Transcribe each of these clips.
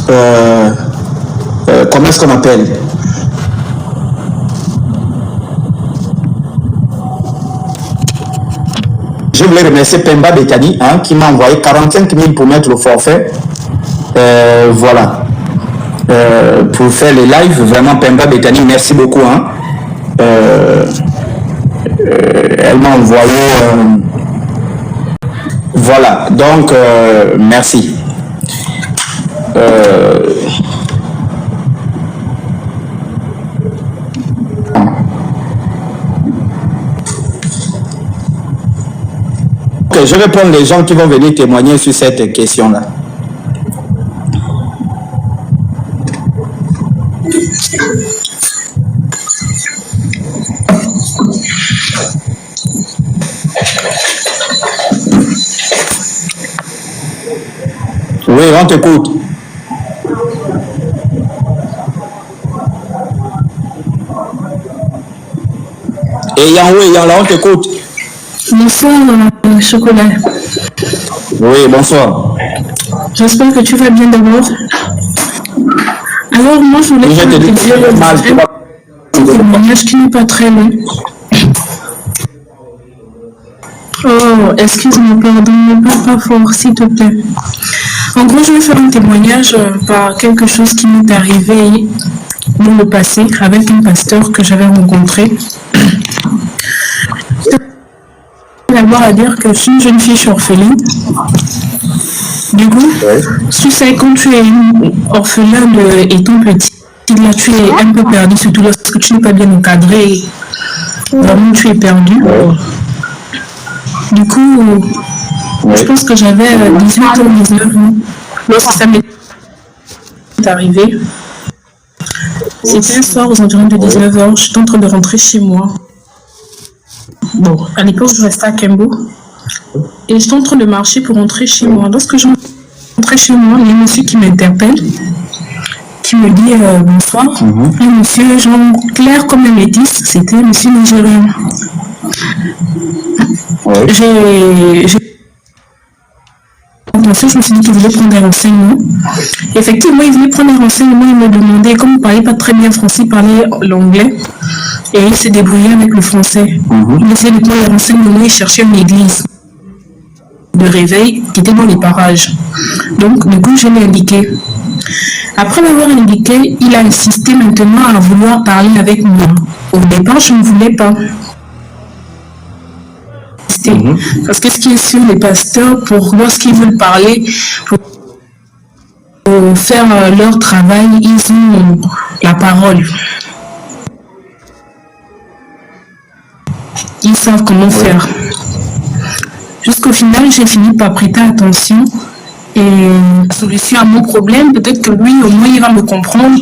comment est-ce qu'on appelle? Je voulais remercier Pemba Betani hein, qui m'a envoyé 45 000 pour mettre le forfait. Voilà. Pour faire les lives, vraiment Pemba Betani, merci beaucoup. Hein. Elle m'a envoyé... voilà, donc merci. Ok, je vais prendre les gens qui vont venir témoigner sur cette question-là. Oui, on t'écoute. Et Yann là, on t'écoute. Bonsoir, Chocolat. Oui, bonsoir. J'espère que tu vas bien d'abord. Alors, moi, je voulais te dire un témoignage qui n'est pas très long. Oh, excuse-moi, pardon, ne parle pas fort, s'il te plaît. En gros, je vais faire un témoignage par quelque chose qui m'est arrivé dans le passé avec un pasteur que j'avais rencontré. D'abord à dire que je suis une jeune fille, je suis orpheline. Du coup, tu sais, quand tu es orphelin étant petit, là, tu es un peu perdu, surtout lorsque tu n'es pas bien encadré. Vraiment, tu es perdu. Du coup, je pense que j'avais 18 ou 19 ans lorsque ça m'est arrivé. C'était un soir aux environs de 19 h, j'étais en train de rentrer chez moi. Bon, à l'époque, je restais à Kembo. Et j'étais en train de marcher pour rentrer chez moi. Lorsque je rentrais chez moi, il y a un monsieur qui m'interpelle, qui me dit bonsoir. Un monsieur, genre clair comme un métis, c'était un monsieur nigérien. Je me suis dit qu'il voulait prendre des renseignements. Effectivement, il voulait prendre des renseignements. Il me demandait, comme il ne parlait pas très bien français, il parlait l'anglais. Et il s'est débrouillé avec le français. Il essayait de prendre des renseignements. Il cherchait une église de réveil qui était dans les parages. Donc, du coup, je l'ai indiqué. Après m'avoir indiqué, il a insisté maintenant à vouloir parler avec moi. Au départ, je ne voulais pas. Parce que ce qui est sûr, les pasteurs, pour lorsqu'ils veulent parler, pour faire leur travail, ils ont la parole. Ils savent comment faire. Jusqu'au final, j'ai fini par prêter attention et solution à mon problème. Peut-être que lui, au moins, il va me comprendre.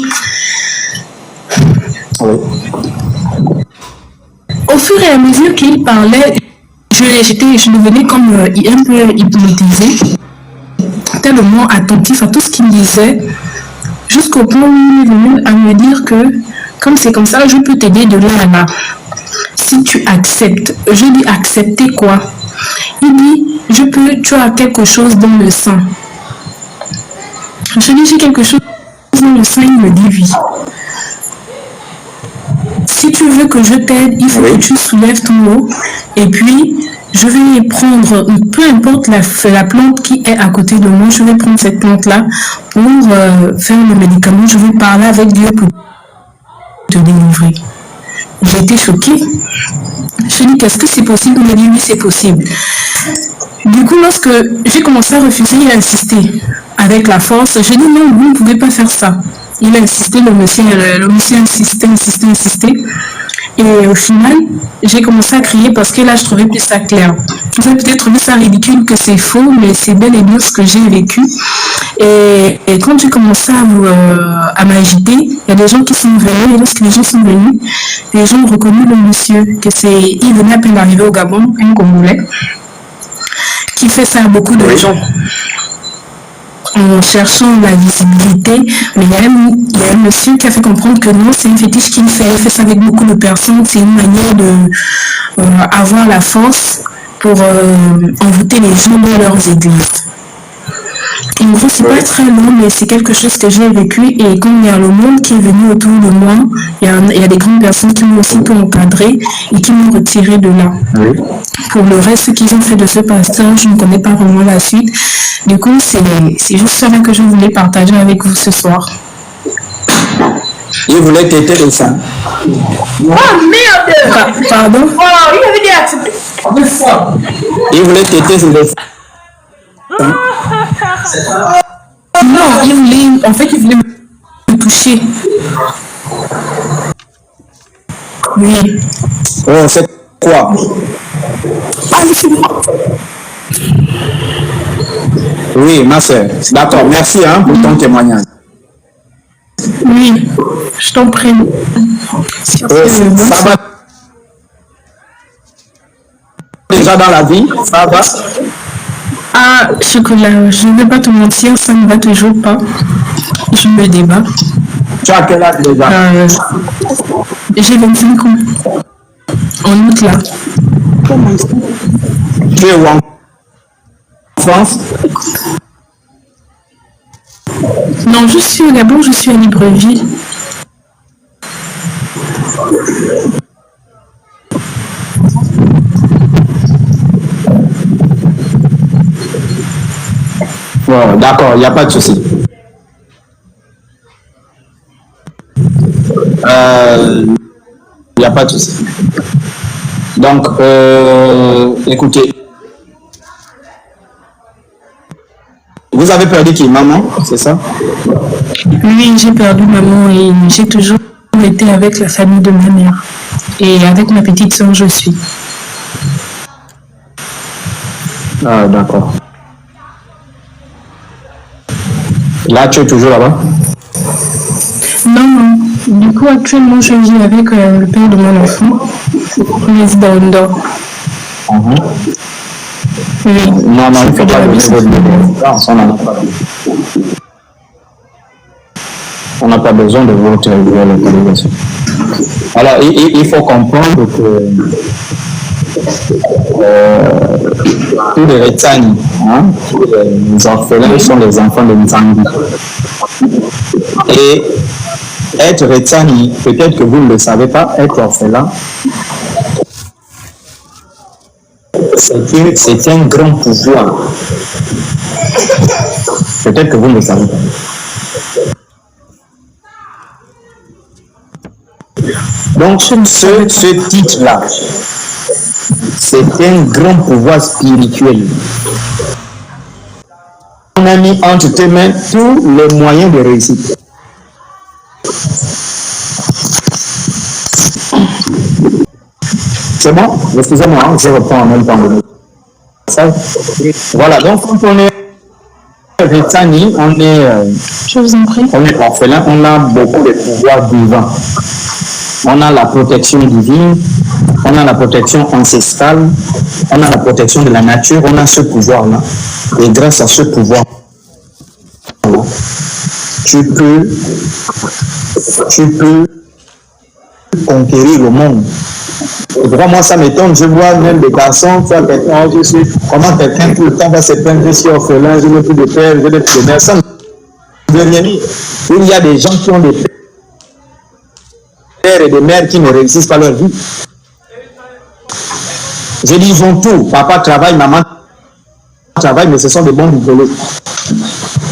Au fur et à mesure qu'il parlait, je devenais comme un peu hypnotisée, tellement attentif à tout ce qu'il disait, jusqu'au point où il est venu à me dire que, comme c'est comme ça, je peux t'aider de là à là. Si tu acceptes. Je dis accepter quoi? Il dit, tu as quelque chose dans le sang. Je dis, j'ai quelque chose dans le sang, il me dit oui. Si tu veux que je t'aide, il faut que tu soulèves ton eau et puis je vais prendre, peu importe la plante qui est à côté de moi, je vais prendre cette plante-là pour faire le médicament. Je vais parler avec Dieu pour te délivrer. J'ai été choquée. Je dis, qu'est-ce que c'est possible? Il m'a dit, oui, c'est possible. Du coup, lorsque j'ai commencé à refuser, il a insisté avec la force. J'ai dit, non, vous ne pouvez pas faire ça. Il a insisté, le monsieur insistait. Et au final, j'ai commencé à crier parce que là, je trouvais plus ça clair. Vous avez peut-être trouvé ça ridicule que c'est faux, mais c'est bel et bien ce que j'ai vécu. Et quand j'ai commencé à m'agiter, il y a des gens qui sont venus, et lorsque les gens sont venus, les gens ont reconnu le monsieur, il venait à peine d'arriver au Gabon, un Congolais, qui fait ça à beaucoup de gens. En cherchant la visibilité, mais il y a un monsieur qui a fait comprendre que non, c'est une fétiche qu'il fait. Il fait ça avec beaucoup de personnes. C'est une manière de avoir la force pour envoûter les gens dans leurs églises. En gros, c'est pas très long, mais c'est quelque chose que j'ai vécu. Et quand il y a le monde qui est venu autour de moi, il y a des grandes personnes qui m'ont aussi peu encadré et qui m'ont retiré de là. Oui. Pour le reste, ce qu'ils ont fait de ce pasteur, je ne connais pas vraiment la suite. Du coup, c'est juste cela que je voulais partager avec vous ce soir. Il voulait t'aider les seins. Oh merde! Pardon? Oh, il avait dit accepter. Il voulait t'aider les seins. Non, il voulait me toucher. Oui. Oh, c'est quoi? Oui, ma soeur. D'accord, merci pour ton témoignage. Oui, je t'en prie. Ça va déjà dans la vie? Ça va? Ah, chocolat, je ne vais pas te mentir, ça ne va toujours pas. Je me débat. Tu as quel âge déjà? J'ai 25 ans. En août là. Tu es où en France? Non, je suis au Gabon, je suis à Libreville. Bon, d'accord, il n'y a pas de souci. Il n'y a pas de souci. Donc, écoutez. Vous avez perdu qui? Maman, c'est ça? Oui, j'ai perdu maman et j'ai toujours été avec la famille de ma mère. Et avec ma petite soeur, je suis. Ah, d'accord. Là, tu es toujours là-bas? Non, non. Du coup, actuellement, je vis avec le père de mon enfant, résident Ondor. Oui. Non, il ne faut pas donner votre numéro. On n'a pas besoin de votre localisation. Alors, il faut comprendre que tous les Retsani, les orphelins sont les enfants de Nzambi. Et être Retsani, peut-être que vous ne le savez pas, être orphelin, c'est un grand pouvoir. Peut-être que vous ne le savez pas. Donc, ce titre-là, c'est un grand pouvoir spirituel. On a mis entre tes mains tous les moyens de réussite. C'est bon? Excusez-moi, je reprends en même temps. Voilà, donc quand on est Retsani, Je vous en prie. on est orphelin, on a beaucoup de pouvoirs divins. On a la protection divine, on a la protection ancestrale, on a la protection de la nature, on a ce pouvoir-là. Et grâce à ce pouvoir-là, tu peux conquérir le monde. Et pour moi, ça m'étonne, je vois même des garçons, comment quelqu'un tout le temps va se plaindre, je suis orphelin, je n'ai plus de père, je n'ai plus de mère. Ça ne veut rien dire. Il y a des gens qui ont des pères et des mères qui ne réussissent pas leur vie. Je dis, ils ont tout. Papa travaille, maman travaille, mais ce sont des bons rigolos.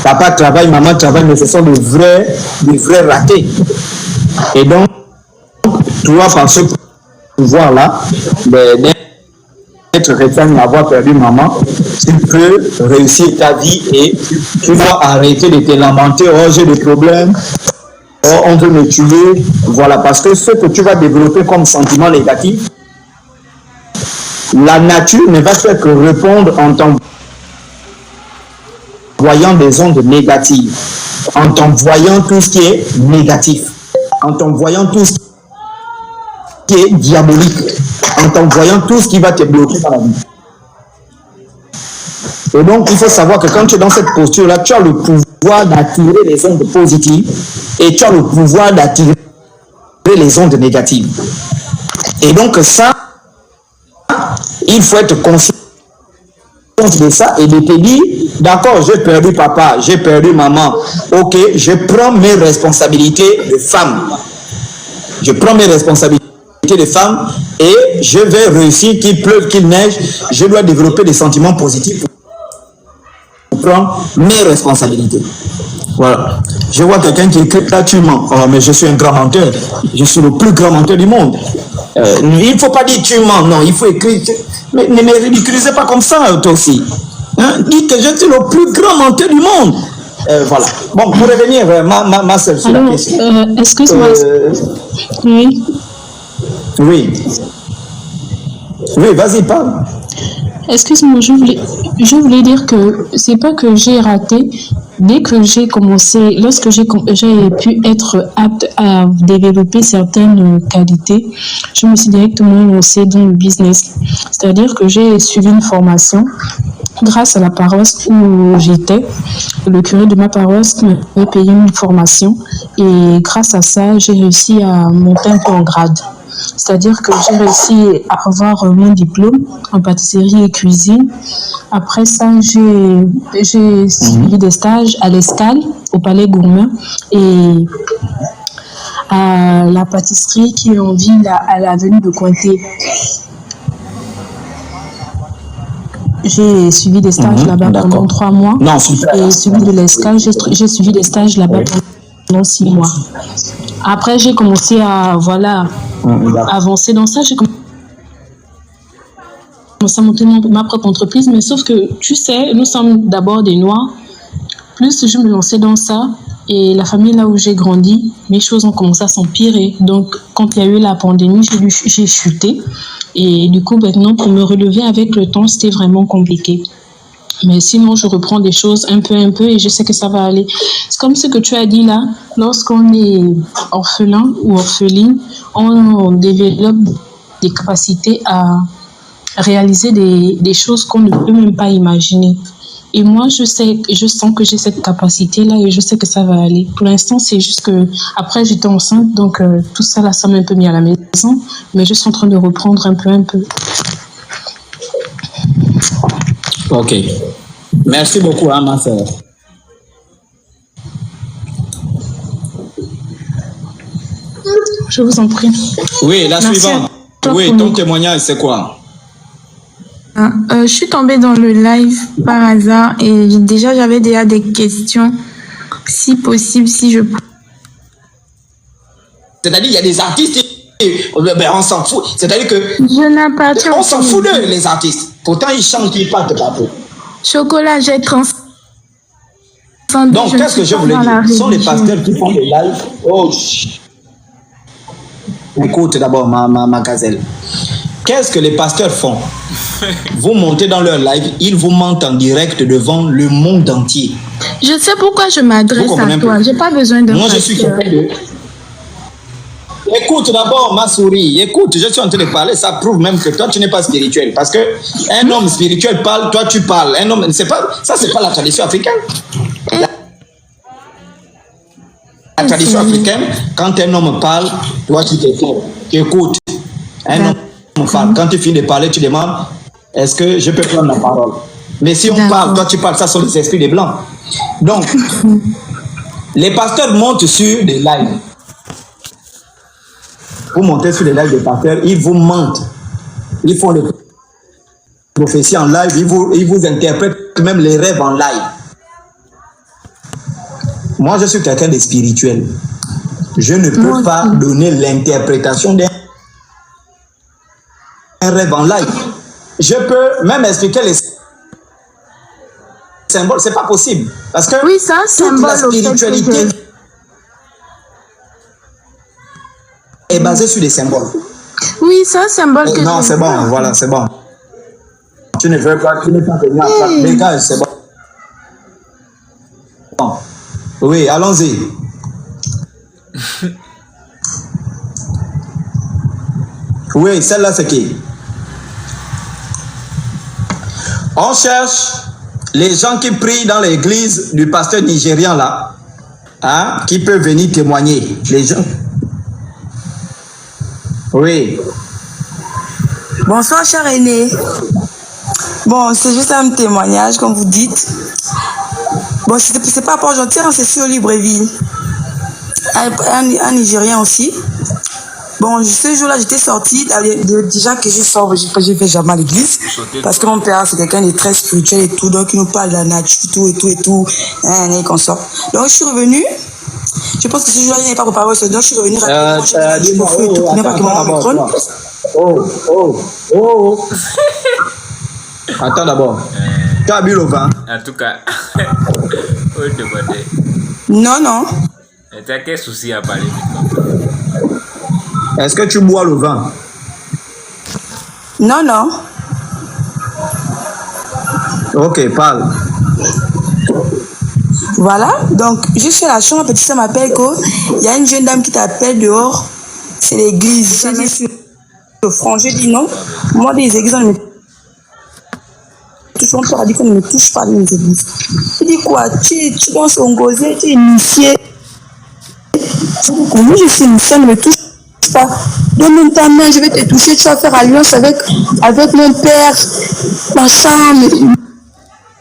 Papa travaille, maman travaille, mais ce sont des vrais ratés. Et donc, toi, par ce pouvoir-là, d'être Retsani, avoir perdu maman, tu peux réussir ta vie et tu dois arrêter de te lamenter. Oh, j'ai des problèmes. Oh, on veut me tuer. Voilà, parce que ce que tu vas développer comme sentiment négatif, la nature ne va faire que répondre en t'envoyant des ondes négatives, en t'envoyant tout ce qui est négatif, en t'envoyant tout ce qui est diabolique, en t'envoyant tout ce qui va te bloquer dans la vie. Et donc, il faut savoir que quand tu es dans cette posture-là, tu as le pouvoir d'attirer les ondes positives et tu as le pouvoir d'attirer les ondes négatives. Et donc, ça, il faut être conscient de ça et de te dire, d'accord, j'ai perdu papa, j'ai perdu maman. Ok, je prends mes responsabilités de femme. Je prends mes responsabilités de femme et je vais réussir, qu'il pleuve, qu'il neige. Je dois développer des sentiments positifs pour prendre mes responsabilités. Voilà. Je vois quelqu'un qui écrit gratuitement. Oh, mais je suis un grand menteur. Je suis le plus grand menteur du monde. Il ne faut pas dire tu mens. Non, il faut écrire. Mais ne me ridiculisez pas comme ça, toi aussi. Hein? Dites que je suis le plus grand menteur du monde. Voilà. Bon, pour revenir, ma soeur, sur la question. Excuse-moi. Oui. Oui. Oui, vas-y, parle. Excuse-moi, je voulais dire que c'est pas que j'ai raté. Dès que j'ai commencé, lorsque j'ai pu être apte à développer certaines qualités, je me suis directement lancée dans le business. C'est-à-dire que j'ai suivi une formation grâce à la paroisse où j'étais. Le curé de ma paroisse m'avait payé une formation et grâce à ça, j'ai réussi à monter un peu en grade. C'est-à-dire que j'ai réussi à avoir mon diplôme en pâtisserie et cuisine. Après ça, j'ai suivi des stages à l'Escale, au Palais Gourmand, et à la pâtisserie qui est en ville à l'avenue de Cointet. J'ai suivi des stages là-bas pendant 3 mois. Non, super. Et celui de l'Escale, j'ai suivi des stages là-bas pendant 6 mois. Après, j'ai commencé à avancer dans ça. J'ai commencé à monter ma propre entreprise, mais sauf que, tu sais, nous sommes d'abord des Noirs. Plus je me lançais dans ça, et la famille là où j'ai grandi, mes choses ont commencé à s'empirer. Donc, quand il y a eu la pandémie, j'ai chuté. Et du coup, maintenant, pour me relever avec le temps, c'était vraiment compliqué. Mais sinon, je reprends des choses un peu, et je sais que ça va aller. C'est comme ce que tu as dit là, lorsqu'on est orphelin ou orpheline, on développe des capacités à réaliser des choses qu'on ne peut même pas imaginer. Et moi, je sens que j'ai cette capacité-là et je sais que ça va aller. Pour l'instant, c'est juste que après j'étais enceinte, donc tout ça là, ça m'a un peu mis à la maison, mais je suis en train de reprendre un peu. Ok. Merci beaucoup, ma sœur. Je vous en prie. Oui, la Merci suivante. toi Oui, pour ton nous. témoignage, c'est quoi? Je suis tombée dans le live par hasard et j'avais déjà des questions. Si possible, si je... C'est-à-dire, il y a des artistes, on s'en fout. C'est-à-dire que Je n'appartiens on s'en fout d'eux, les artistes. Pourtant, ils chantent, ils partent partout. Chocolat, j'ai transcendé. Donc, qu'est-ce que je voulais dire? Ce sont les pasteurs qui font des lives. Oh, écoute d'abord, ma gazelle. Qu'est-ce que les pasteurs font? Vous montez dans leur live, ils vous mentent en direct devant le monde entier. Je sais pourquoi je m'adresse à toi. J'ai pas besoin de... Moi, je suis quelqu'un de... Écoute d'abord, ma souris. Écoute, je suis en train de parler. Ça prouve même que toi, tu n'es pas spirituel. Parce que un homme spirituel parle, toi, tu parles. Un homme, c'est pas la tradition africaine. La tradition africaine, quand un homme parle, toi, tu t'écoutes. Tu écoutes. Un homme parle. Quand tu finis de parler, tu demandes, est-ce que je peux prendre la parole? Mais si on parle, toi, tu parles. Ça sont les esprits des blancs. Donc, les pasteurs montent sur des lives. Vous montez sur les lives des pasteurs, ils vous mentent. Ils font des prophéties en live, ils vous interprètent même les rêves en live. Moi, je suis quelqu'un de spirituel. Je ne peux pas donner l'interprétation d'un rêve en live. Je peux même expliquer les symboles, c'est pas possible. Parce que oui, c'est un symbole, toute la spiritualité est basée sur des symboles. Oui, c'est un symbole que... Non, c'est bon, voilà, c'est bon. Tu ne veux pas, tu n'es pas venu à faire. Dégage, c'est bon. Bon. Oui, allons-y. Oui, celle-là, c'est qui? On cherche les gens qui prient dans l'église du pasteur nigérian là, hein, qui peuvent venir témoigner. Les gens. Oui. Bonsoir, cher aîné. Bon, c'est juste un témoignage, comme vous dites. Bon, c'est pas pour gentil, c'est sur Libreville. Un Nigérien aussi. Bon, ce jour-là, j'étais sortie, déjà que je sors, je vais jamais à l'église, parce que mon père, c'est quelqu'un de très spirituel et tout, donc il nous parle de la nature, tout, et qu'on sort. Donc, je suis revenue, je pense que ce jour-là, il n'est pas préparé, donc je suis revenue rapidement, je me fais tout, n'est pas que mon micro. Attends d'abord. Tu as bu le vin? En tout cas, oui, demandez. Non. T'as quel souci à parler? Est-ce que tu bois le vin? Non. Ok, parle. Voilà, donc je suis à la chambre, ma petite soeur m'appelle qu'il y a une jeune dame qui t'appelle dehors, c'est l'église. Je dis sur le front, je dis non. Moi, des églises, on ne me touche pas. On a dit qu'on ne me touche pas dans les églises. Je dis quoi? Tu penses au gosé, tu es initié. Je dis comment je suis initié, on ne me touche pas. Donne-moi ta main, je vais te toucher, tu vas faire alliance avec mon père, machin,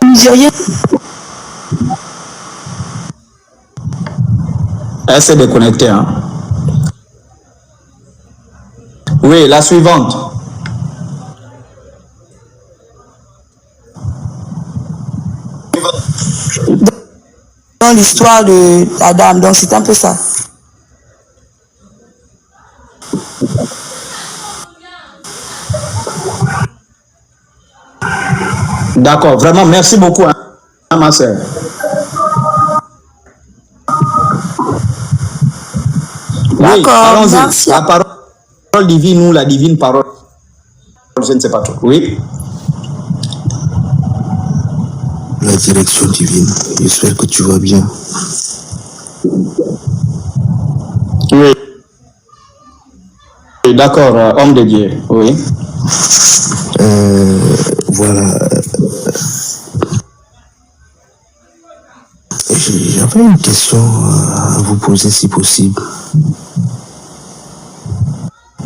nigérien. Elle s'est déconnectée, hein? Oui, la suivante. Dans l'histoire de la dame, donc c'est un peu ça. D'accord, vraiment, merci beaucoup, hein, ma soeur. Oui, allons-y. La parole divine ou la divine parole, je ne sais pas trop. Oui. La direction divine. J'espère que tu vas bien. Oui. D'accord, homme de Dieu. Oui. Voilà. J'avais une question à vous poser si possible.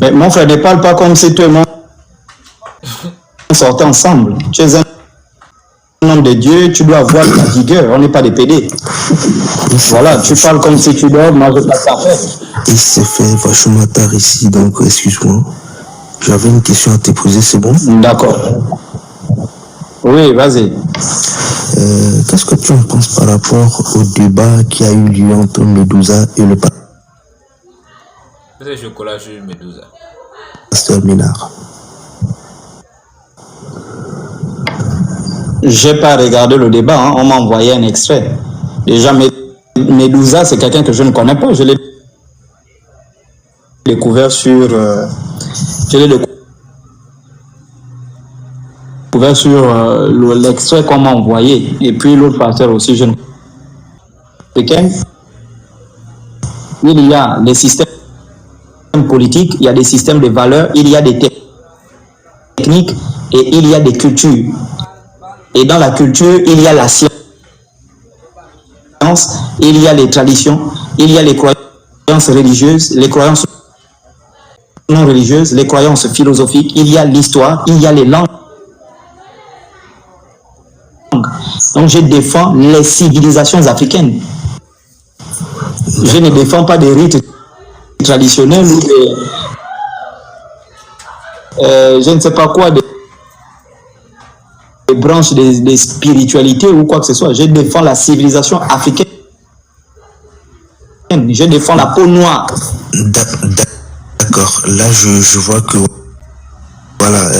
Mais mon frère, ne parle pas comme si toi et moi sortaient ensemble. Tu es un homme de Dieu, tu dois avoir ta vigueur. On n'est pas des PD. Voilà, tu parles comme si tu dors, moi je passe après. Il s'est fait vachement tard ici, donc excuse-moi. J'avais une question à te poser, c'est bon? D'accord. Oui, vas-y. Qu'est-ce que tu en penses par rapport au débat qui a eu lieu entre Medusa et le C'est chocolat sur Medusa. pasteur Ménard? J'ai pas regardé le débat, hein. On m'a envoyé un extrait. Déjà, Medusa, c'est quelqu'un que je ne connais pas. Je l'ai découvert sur... l'extrait qu'on m'a envoyé. Et puis l'autre pasteur aussi, je ne connais pas. Il y a des systèmes politiques, il y a des systèmes de valeurs, il y a des techniques et il y a des cultures. Et dans la culture, il y a la science, il y a les traditions, il y a les croyances religieuses, les croyances non religieuses, les croyances philosophiques, il y a l'histoire, il y a les langues. Donc je défends les civilisations africaines. Je ne défends pas des rites traditionnels ou des... je ne sais pas quoi, des branches des spiritualités ou quoi que ce soit. Je défends la civilisation africaine. Je défends la peau noire. D'accord. Là, je vois que... Voilà.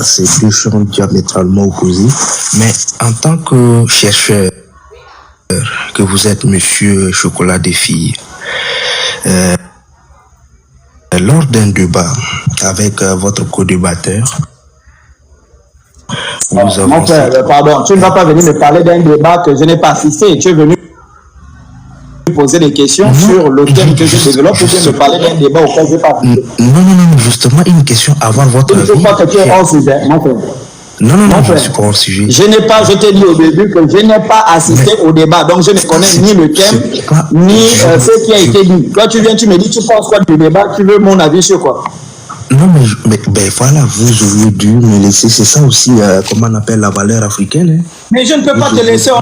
C'est deux champs diamétralement opposés. Mais en tant que chercheur, que vous êtes Monsieur Chocolat des filles, lors d'un débat avec votre co-débatteur, mon frère, pardon, tu ne vas pas venir me parler d'un débat que je n'ai pas assisté. Tu es venu poser des questions sur le thème que je développe ou bien me parler d'un débat auquel je n'ai pas assisté. Non, justement, une question avant votre avis. Je ne sais pas que tu es hors sujet, mon frère. Non, je ne suis pas hors sujet. Je t'ai dit au début que je n'ai pas assisté au débat, donc je ne connais ni le thème, ni ce qui a été dit. Toi, tu viens, tu me dis, tu penses quoi du débat, tu veux mon avis sur quoi? Non, mais voilà, vous auriez dû me laisser. C'est ça aussi, comment on appelle la valeur africaine. Hein. Mais je ne peux pas te laisser.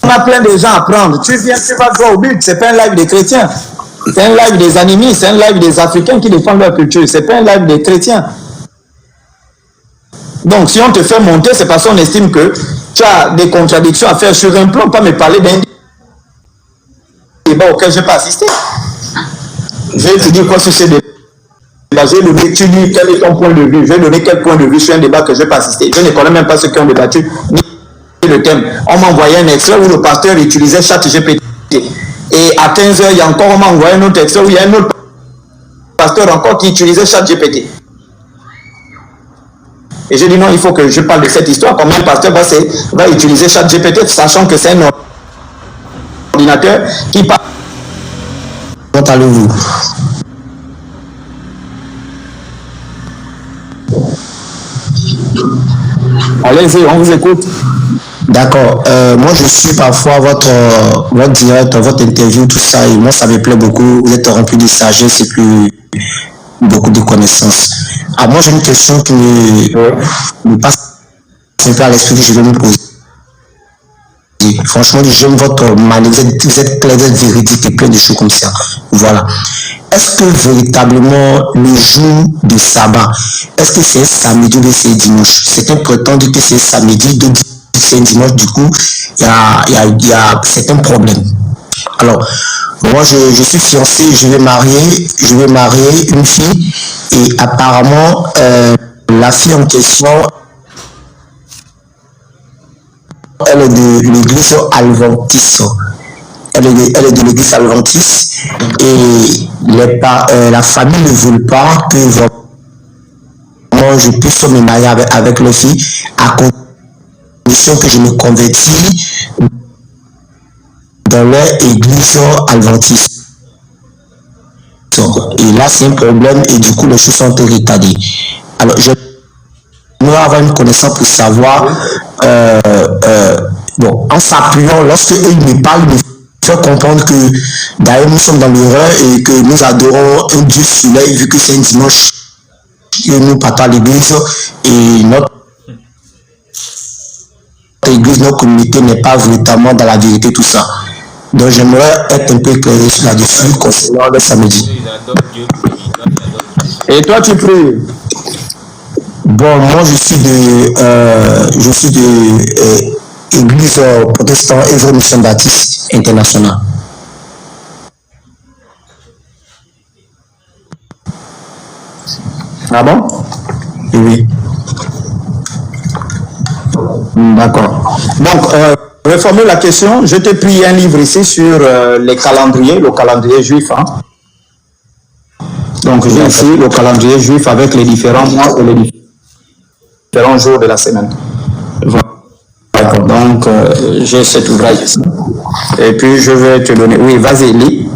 On a plein de gens à prendre. Tu viens, tu vas droit au but. C'est pas un live des chrétiens. C'est un live des animistes. C'est un live des Africains qui défendent leur culture. C'est pas un live des chrétiens. Donc, si on te fait monter, c'est parce qu'on estime que tu as des contradictions à faire sur un plan, pas me parler d'un débat auquel je n'ai pas assisté. Je vais te dire quoi sur ces débats. Je vais donner, tu dis quel est ton point de vue. Je vais donner quel point de vue sur un débat que je n'ai pas assisté. Je ne connais même pas ceux qui ont débattu, ni le thème. On m'a envoyé un extrait où le pasteur utilisait ChatGPT. Et à 15h, il y a encore, on m'a envoyé un autre extrait où il y a un autre pasteur encore qui utilisait ChatGPT. Et j'ai dit non, il faut que je parle de cette histoire. Comment un pasteur va utiliser ChatGPT, sachant que c'est un ordinateur qui parle. Comment allez-vous? Allez-y, on vous écoute. D'accord. Moi, je suis parfois votre direct, votre interview, tout ça, et moi, ça me plaît beaucoup. Vous êtes rempli de sagesse et puis beaucoup de connaissances. Alors, moi, j'ai une question qui me passe un peu à l'esprit que je vais me poser. Franchement, j'aime votre manière, vous êtes clair, vous êtes véridique et plein de choses comme ça. Voilà. Est-ce que véritablement le jour de sabbat, est-ce que c'est samedi ou c'est dimanche? Certains prétendent que c'est samedi, d'autres disent que c'est dimanche, du coup, il y a certains problèmes. Alors, moi je suis fiancé, je vais marier une fille et apparemment la fille en question, elle est de l'église adventiste. Elle est de l'église adventiste et la famille ne veut pas que vraiment je puisse me marier avec leur fille à condition que je me convertis dans leur église adventiste. Et là, c'est un problème et du coup, les choses sont retardées. Alors, je dois avoir une connaissance pour savoir, bon, en s'appuyant, lorsque eux me parlent, ils me font comprendre que d'ailleurs, nous sommes dans l'erreur et que nous adorons un Dieu soleil, vu que c'est un dimanche et nous partons à l'église et notre église, notre communauté n'est pas véritablement dans la vérité, tout ça. Donc j'aimerais être un peu éclairé là-dessus concernant le samedi. Et toi, tu pries? Bon, moi je suis de église protestant Évry Mission Baptiste International. Ah bon? Oui. D'accord. Donc, reformuler la question, je t'ai pris un livre ici sur les calendriers, le calendrier juif. Hein? Donc, j'ai ici le calendrier juif avec les différents mois et les différents jours de la semaine. Voilà. Donc, j'ai cet ouvrage ici. Et puis, je vais te donner. Oui, vas-y, lis.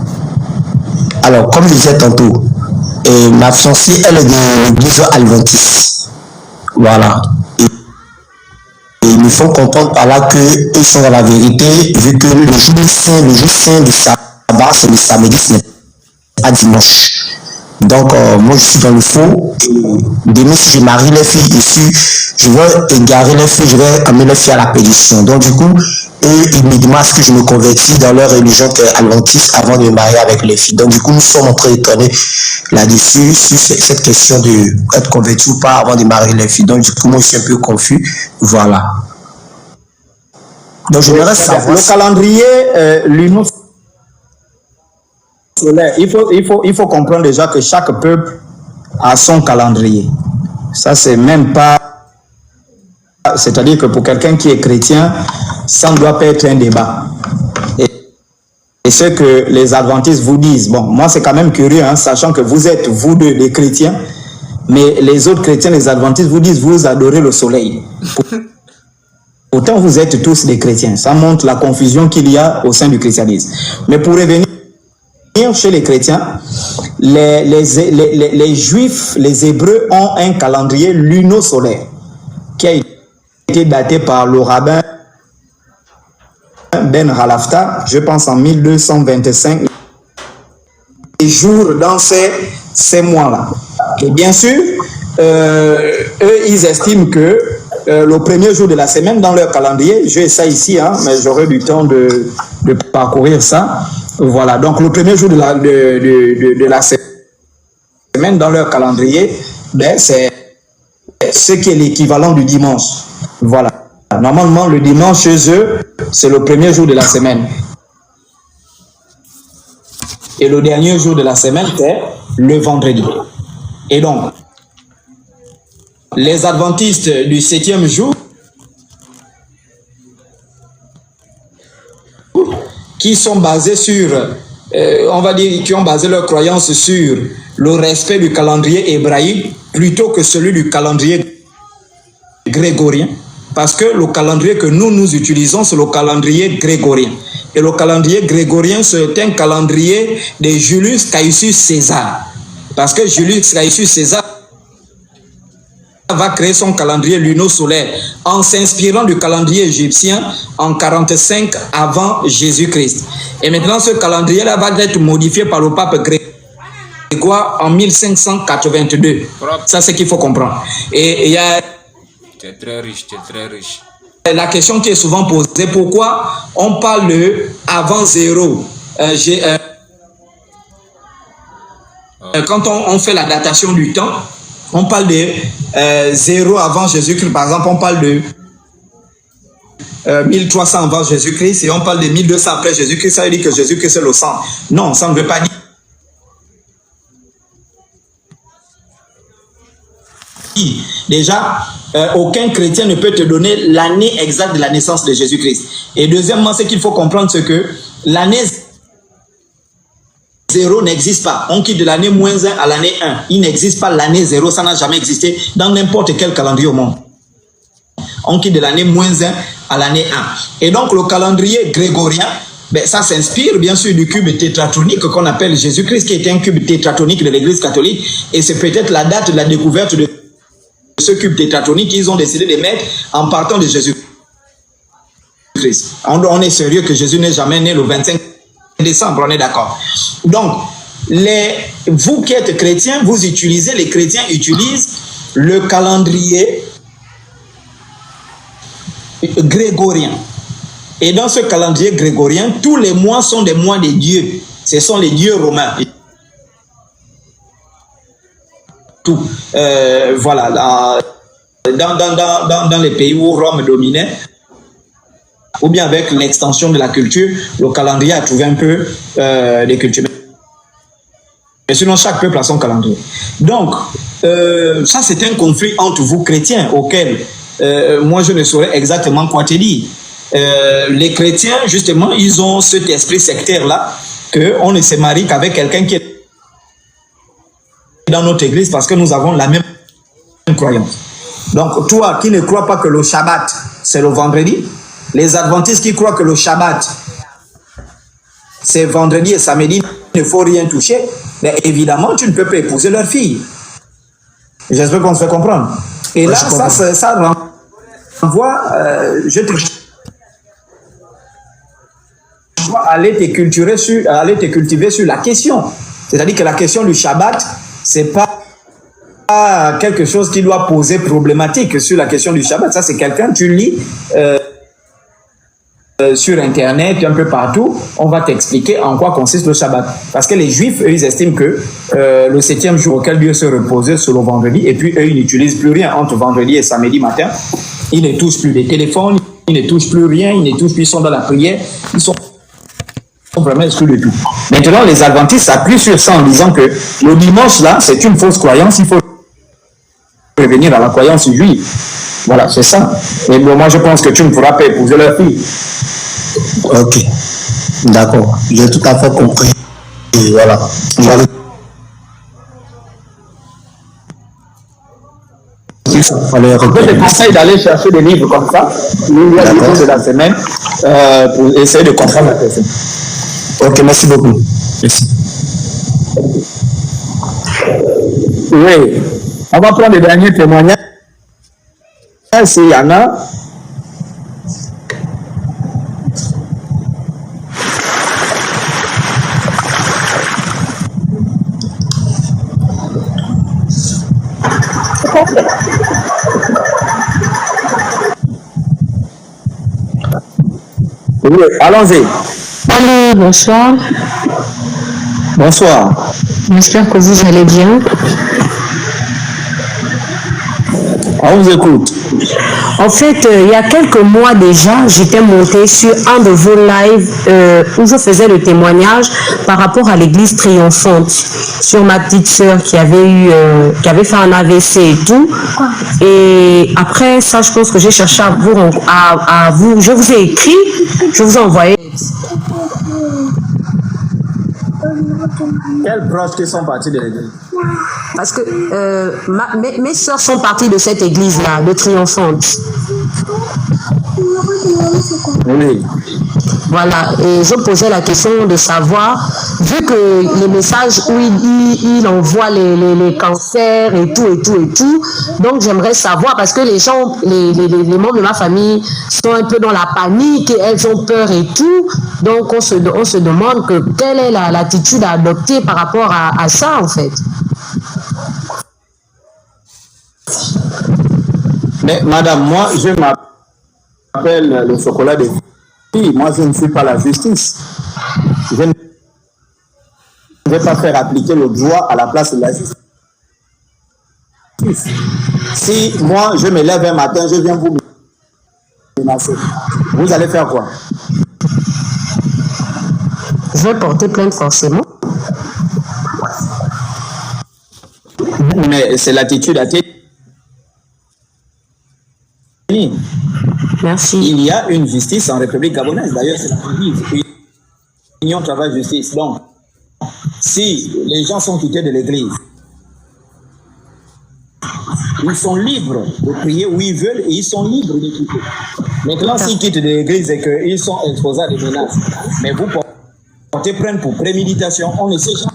Alors, comme je disais tantôt, ma fiancée, elle est de l'église adventiste. Voilà. Et ils me font comprendre par là qu'ils sont dans la vérité, vu que le jour saint du sabbat, c'est le samedi, ce n'est pas dimanche. Donc, moi, je suis dans le faux. Demain, si je marie les filles ici, je vais égarer les filles, je vais amener les filles à la perdition. Donc, du coup, ils me demandent est-ce que je me convertis dans leur religion qui est adventiste avant de me marier avec les filles. Donc, du coup, nous sommes en train d'étonner là-dessus, sur cette question d'être converti ou pas avant de marier les filles. Donc, du coup, moi, je suis un peu confus. Voilà. Donc, j'aimerais savoir. Le calendrier luno solaire, il faut comprendre déjà que chaque peuple a son calendrier. Ça, c'est même pas. C'est-à-dire que pour quelqu'un qui est chrétien, ça ne doit pas être un débat. Et ce que les adventistes vous disent, bon, moi c'est quand même curieux, hein, sachant que vous êtes, vous deux, les chrétiens, mais les autres chrétiens, les adventistes vous disent, vous adorez le soleil. Pourtant, vous êtes tous des chrétiens. Ça montre la confusion qu'il y a au sein du christianisme. Mais pour revenir chez les chrétiens, les juifs, les hébreux ont un calendrier luno-solaire qui a été daté par le rabbin Ben Halafta, je pense en 1225. Les jours dans ces ces mois-là. Et bien sûr, eux, ils estiment que le premier jour de la semaine, dans leur calendrier, j'ai ça ici, hein, mais j'aurai du temps de parcourir ça. Voilà, donc le premier jour de la semaine, dans leur calendrier, ben, c'est ce qui est l'équivalent du dimanche. Voilà. Normalement, le dimanche chez eux, c'est le premier jour de la semaine. Et le dernier jour de la semaine, c'est le vendredi. Et donc, les adventistes du 7e jour, qui sont basés sur, on va dire, qui ont basé leur croyance sur le respect du calendrier hébraïque plutôt que celui du calendrier grégorien. Parce que le calendrier que nous utilisons, c'est le calendrier grégorien. Et le calendrier grégorien, c'est un calendrier de Julius Caesius César. Parce que Julius Caesius César va créer son calendrier luno-solaire en s'inspirant du calendrier égyptien en 45 avant Jésus-Christ. Et maintenant, ce calendrier-là va être modifié par le pape Grégoire en 1582. Ça, c'est ce qu'il faut comprendre. Et il y a... C'est très riche, c'est très riche. La question qui est souvent posée, pourquoi on parle de avant zéro quand on fait la datation du temps, on parle de 0 avant Jésus-Christ. Par exemple, on parle de 1300 avant Jésus-Christ et on parle de 1200 après Jésus-Christ. Ça veut dire que Jésus-Christ c'est le sang. Non, ça ne veut pas dire. Déjà, aucun chrétien ne peut te donner l'année exacte de la naissance de Jésus-Christ. Et deuxièmement, ce qu'il faut comprendre, c'est que l'année 0 n'existe pas. On quitte de l'année -1 à l'année 1. Il n'existe pas l'année 0, ça n'a jamais existé dans n'importe quel calendrier au monde. On quitte de l'année -1 à l'année 1. Et donc le calendrier grégorien, ben, ça s'inspire bien sûr du cube tétratonique qu'on appelle Jésus-Christ, qui était un cube tétratonique de l'Église catholique. Et c'est peut-être la date de la découverte de ce cube tétratonique qu'ils ont décidé de mettre en partant de Jésus-Christ. On est sérieux que Jésus n'est jamais né le 25 décembre, on est d'accord. Donc, vous qui êtes chrétiens, les chrétiens utilisent le calendrier grégorien. Et dans ce calendrier grégorien, tous les mois sont des mois des dieux. Ce sont les dieux romains. Tout. Voilà. Dans les pays où Rome dominait, ou bien avec l'extension de la culture, le calendrier a trouvé un peu des cultures. Mais sinon, chaque peuple a son calendrier. Donc, ça, c'est un conflit entre vous, chrétiens, auquel moi, je ne saurais exactement quoi te dire. Les chrétiens, justement, ils ont cet esprit sectaire-là, qu'on ne se marie qu'avec quelqu'un qui est dans notre église parce que nous avons la même croyance. Donc, toi qui ne crois pas que le Shabbat, c'est le vendredi, les adventistes qui croient que le Shabbat, c'est vendredi et samedi, il ne faut rien toucher, mais évidemment, tu ne peux pas épouser leur fille. J'espère qu'on se fait comprendre. Et là, ça renvoie, je te vois aller te cultiver sur la question. C'est-à-dire que la question du Shabbat, c'est pas quelque chose qui doit poser problématique sur la question du Shabbat. Ça, c'est quelqu'un, tu lis sur Internet, un peu partout, on va t'expliquer en quoi consiste le Shabbat. Parce que les Juifs, eux, ils estiment que le 7e jour auquel Dieu se reposait, c'est le vendredi, et puis eux, ils n'utilisent plus rien entre vendredi et samedi matin. Ils ne touchent plus des téléphones, ils ne touchent plus rien, ils ne touchent plus, ils sont dans la prière, ils sont vraiment exclus de tout. Maintenant, les adventistes s'appuient sur ça en disant que le dimanche, là, c'est une fausse croyance, il faut revenir à la croyance juive. Voilà, c'est ça. Et bon, moi, je pense que tu ne pourras pas épouser leur fille. Ok, d'accord. J'ai tout à fait compris. Et voilà. Je te conseille d'aller chercher des livres comme ça, les livres de la semaine, pour essayer de comprendre la personne. Ok, merci beaucoup. Merci. Oui, on va prendre les derniers témoignages. S'il y en a. Oui, allons-y. Allô, bonsoir. Bonsoir. J'espère que vous allez bien. On vous écoute. En fait, il y a quelques mois déjà, j'étais montée sur un de vos lives où je faisais le témoignage par rapport à l'église triomphante sur ma petite sœur qui avait fait un AVC et tout. Et après ça, je pense que j'ai cherché à vous, je vous ai écrit, je vous ai envoyé. Quels proches qui sont partis de l'église? Parce que mes sœurs sont parties de cette église-là, de triomphante. Oui. Voilà, et je posais la question de savoir, vu que les messages où il envoie les cancers et tout, donc j'aimerais savoir, parce que les gens, les membres de ma famille sont un peu dans la panique, et elles ont peur et tout, donc on se demande quelle est l'attitude à adopter par rapport à ça, en fait. Mais madame, moi, je m'appelle le chocolat de vie. Moi, je ne suis pas la justice. Je ne vais pas faire appliquer le droit à la place de la justice. Si moi, je me lève un matin, je viens vous menacer, vous allez faire quoi? Je vais porter plainte forcément. Mais c'est l'attitude à tenir. Merci. Il y a une justice en République gabonaise. D'ailleurs, c'est la Union Travail Justice. Donc, si les gens sont quittés de l'église, ils sont libres de prier où ils veulent et ils sont libres de quitter. Maintenant, s'ils quittent de l'église et qu'ils sont exposés à des menaces, mais vous portez plainte pour préméditation, on ne sait jamais.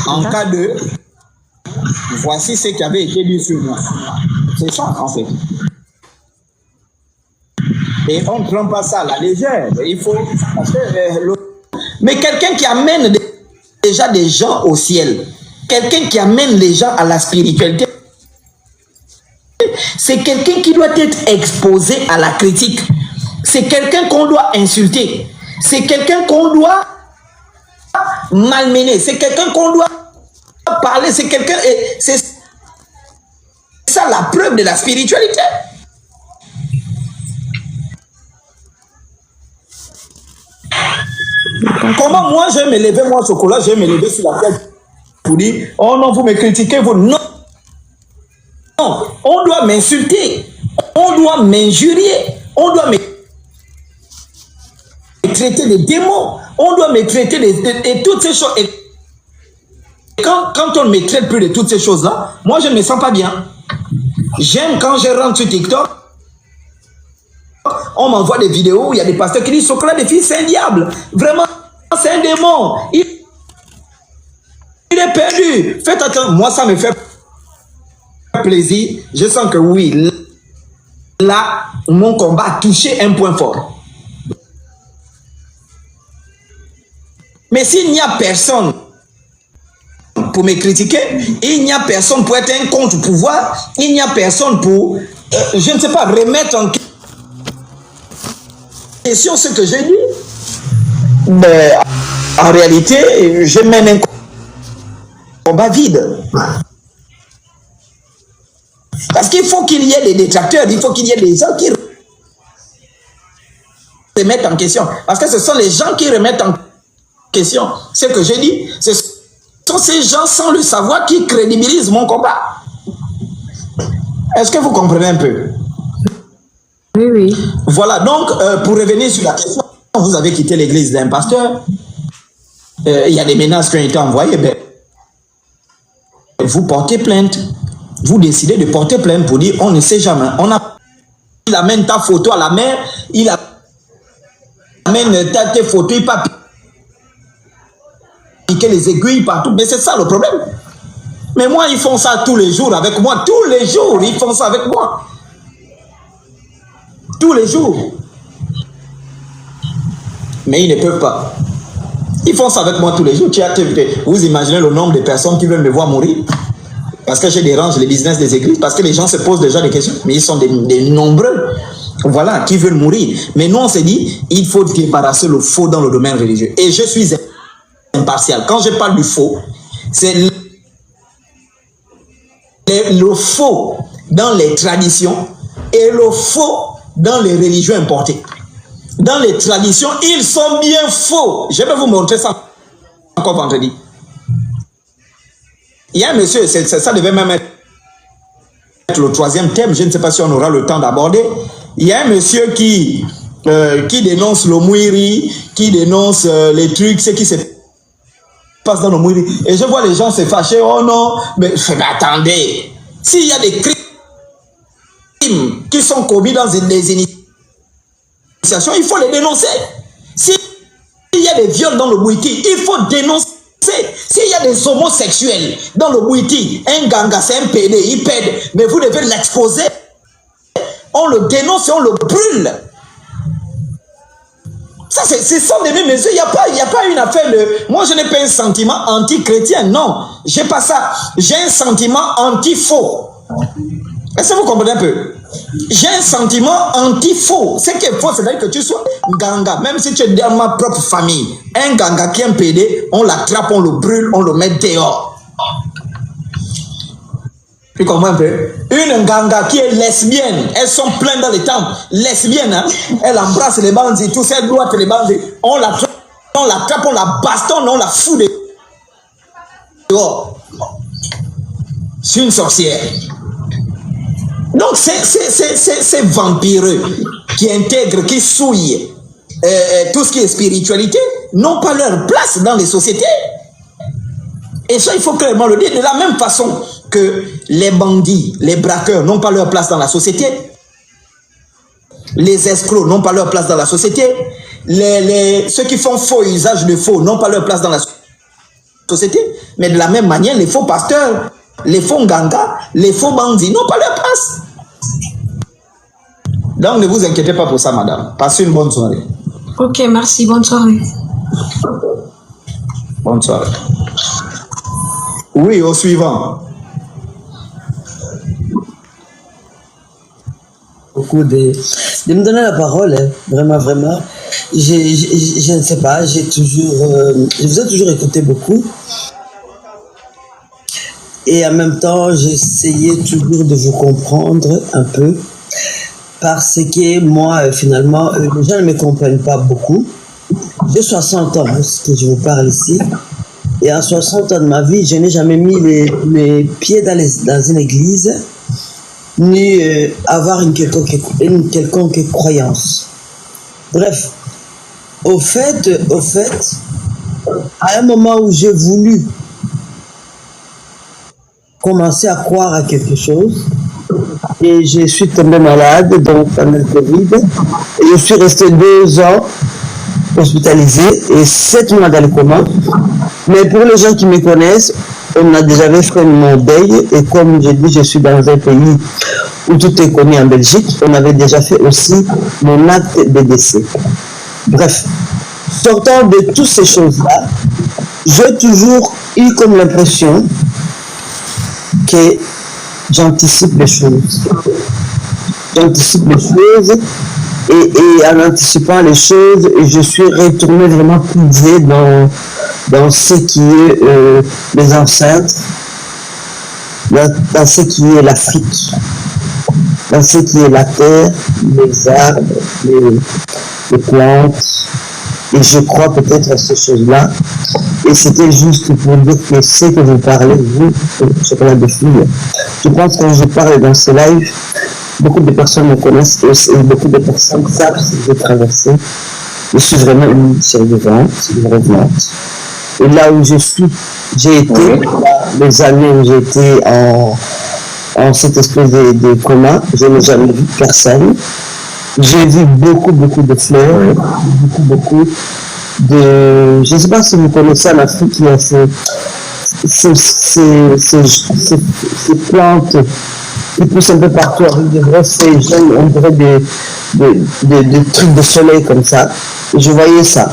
En cas de voici ce qui avait été dit sur moi. C'est ça en fait. Et on ne prend pas ça à la légère. Il faut. Parce que, mais quelqu'un qui amène déjà des gens au ciel, quelqu'un qui amène les gens à la spiritualité, c'est quelqu'un qui doit être exposé à la critique. C'est quelqu'un qu'on doit insulter. C'est quelqu'un qu'on doit malmener. C'est quelqu'un qu'on doit parler. C'est quelqu'un. C'est ça la preuve de la spiritualité. Comment moi je vais me lever, moi chocolat, je vais me lever sur la tête pour dire oh non, vous me critiquez, vous. Non. Non, on doit m'insulter, on doit m'injurier, on doit me traiter de démons, on doit me traiter de toutes ces choses. Et quand on ne me traite plus de toutes ces choses-là, moi je ne me sens pas bien. J'aime quand je rentre sur TikTok, on m'envoie des vidéos où il y a des pasteurs qui disent chocolat des filles, c'est un diable. Vraiment, c'est un démon. Il est perdu. Faites attention. Moi, ça me fait plaisir. Je sens que oui, là, mon combat a touché un point fort. Mais s'il n'y a personne pour me critiquer, il n'y a personne pour être un contre-pouvoir, il n'y a personne pour, je ne sais pas, remettre en question ce que j'ai dit. Mais en réalité, je mène un combat vide. Parce qu'il faut qu'il y ait des détracteurs, il faut qu'il y ait des gens qui remettent en question. Parce que ce sont les gens qui remettent en question ce que j'ai dit. Ce sont ces gens sans le savoir qui crédibilisent mon combat. Est-ce que vous comprenez un peu? Oui, oui. Voilà, donc pour revenir sur la question, vous avez quitté l'église d'un pasteur, il y a des menaces qui ont été envoyées, ben, vous portez plainte, vous décidez de porter plainte pour dire on ne sait jamais. Il amène ta photo à la mer, il amène tes photos, il pas piquer les aiguilles partout, mais c'est ça le problème. Mais moi, ils font ça tous les jours avec moi, tous les jours, ils font ça avec moi. Tous les jours. Mais ils ne peuvent pas. Ils font ça avec moi tous les jours. Vous imaginez le nombre de personnes qui veulent me voir mourir parce que je dérange les business des églises, parce que les gens se posent déjà des questions, mais ils sont des nombreux. voilà, qui veulent mourir. Mais nous, on s'est dit, il faut débarrasser le faux dans le domaine religieux. Et je suis impartial. Quand je parle du faux, c'est le faux dans les traditions et le faux dans les religions importées. Dans les traditions, ils sont bien faux. Je vais vous montrer ça encore vendredi. Il y a un monsieur, ça devait même être le 3e thème, je ne sais pas si on aura le temps d'aborder. Il y a un monsieur qui dénonce le mouiri, qui dénonce les trucs, ce qui se passe dans le mouiri. Et je vois les gens se fâcher, oh non, mais attendez, s'il y a des crimes qui sont commis dans les initiations, il faut les dénoncer. S'il y a des viols dans le Bouiti, il faut dénoncer. S'il y a des homosexuels dans le Bouiti, un ganga, c'est un PD, il pède, mais vous devez l'exposer. On le dénonce et on le brûle. Ça, c'est sans demi mesure. Il n'y a pas une affaire de... Moi, je n'ai pas un sentiment anti-chrétien, non. J'ai pas ça. J'ai un sentiment anti-faux. Est-ce que vous comprenez un peu? J'ai un sentiment anti-faux. Ce qui est faux, c'est-à-dire que tu sois ganga, même si tu es dans ma propre famille. Un ganga qui est un PD, on l'attrape, on le brûle, on le met dehors. Tu comprends un peu? Une ganga qui est lesbienne, elles sont pleines dans les temples. Lesbienne, hein? Elle embrasse les bandits, tous ses droites les bandits. On l'attrape, on la bastonne, on la fout dehors. C'est une sorcière. Donc, ces vampireux qui intègrent, qui souillent tout ce qui est spiritualité, n'ont pas leur place dans les sociétés. Et ça, il faut clairement le dire. De la même façon que les bandits, les braqueurs n'ont pas leur place dans la société, les escrocs n'ont pas leur place dans la société, ceux qui font faux usage de faux n'ont pas leur place dans la société, mais de la même manière, les faux pasteurs, les faux gangas, les faux bandits n'ont pas leur place. Donc ne vous inquiétez pas pour ça, madame. Passez une bonne soirée. Ok, merci. Bonne soirée. Bonne soirée. Oui, au suivant. Beaucoup de me donner la parole, hein. Vraiment. Je ne sais pas, je vous ai toujours écouté beaucoup. Et en même temps, j'essayais toujours de vous comprendre un peu. Parce que moi, finalement, les gens ne me comprennent pas beaucoup. J'ai 60 ans, ce que je vous parle ici. Et en 60 ans de ma vie, je n'ai jamais mis les pieds dans une église, ni avoir une quelconque croyance. Bref, au fait, à un moment où j'ai voulu commencer à croire à quelque chose, et je suis tombé malade, donc pendant le Covid, et je suis resté 2 ans hospitalisé et 7 mois dans le coma. Mais pour les gens qui me connaissent, on a déjà fait mon deuil, et comme je dis, je suis dans un pays où tout est connu en Belgique, on avait déjà fait aussi mon acte de décès. Bref, sortant de toutes ces choses-là, j'ai toujours eu comme l'impression que j'anticipe les choses. Et en anticipant les choses, je suis retourné vraiment puiser dans ce qui est les ancêtres, dans ce qui est l'Afrique, dans ce qui est la terre, les arbres, les plantes. Et je crois peut-être à ces choses-là. Et c'était juste pour dire que ce que vous parlez, vous, chocolat de fille, je pense que quand je parle dans ce live, beaucoup de personnes me connaissent et beaucoup de personnes savent ce que j'ai traversé. Je suis vraiment une survivante, une revenante. Et là où je suis, j'ai été, les années où j'étais en cette espèce de coma, je n'ai jamais vu personne. J'ai vu beaucoup de fleurs, beaucoup de... Je ne sais pas si vous connaissez en Afrique, il y a ces plantes qui poussent un peu partout avec des grosses feuilles jaunes, on dirait des trucs de soleil comme ça. Et je voyais ça.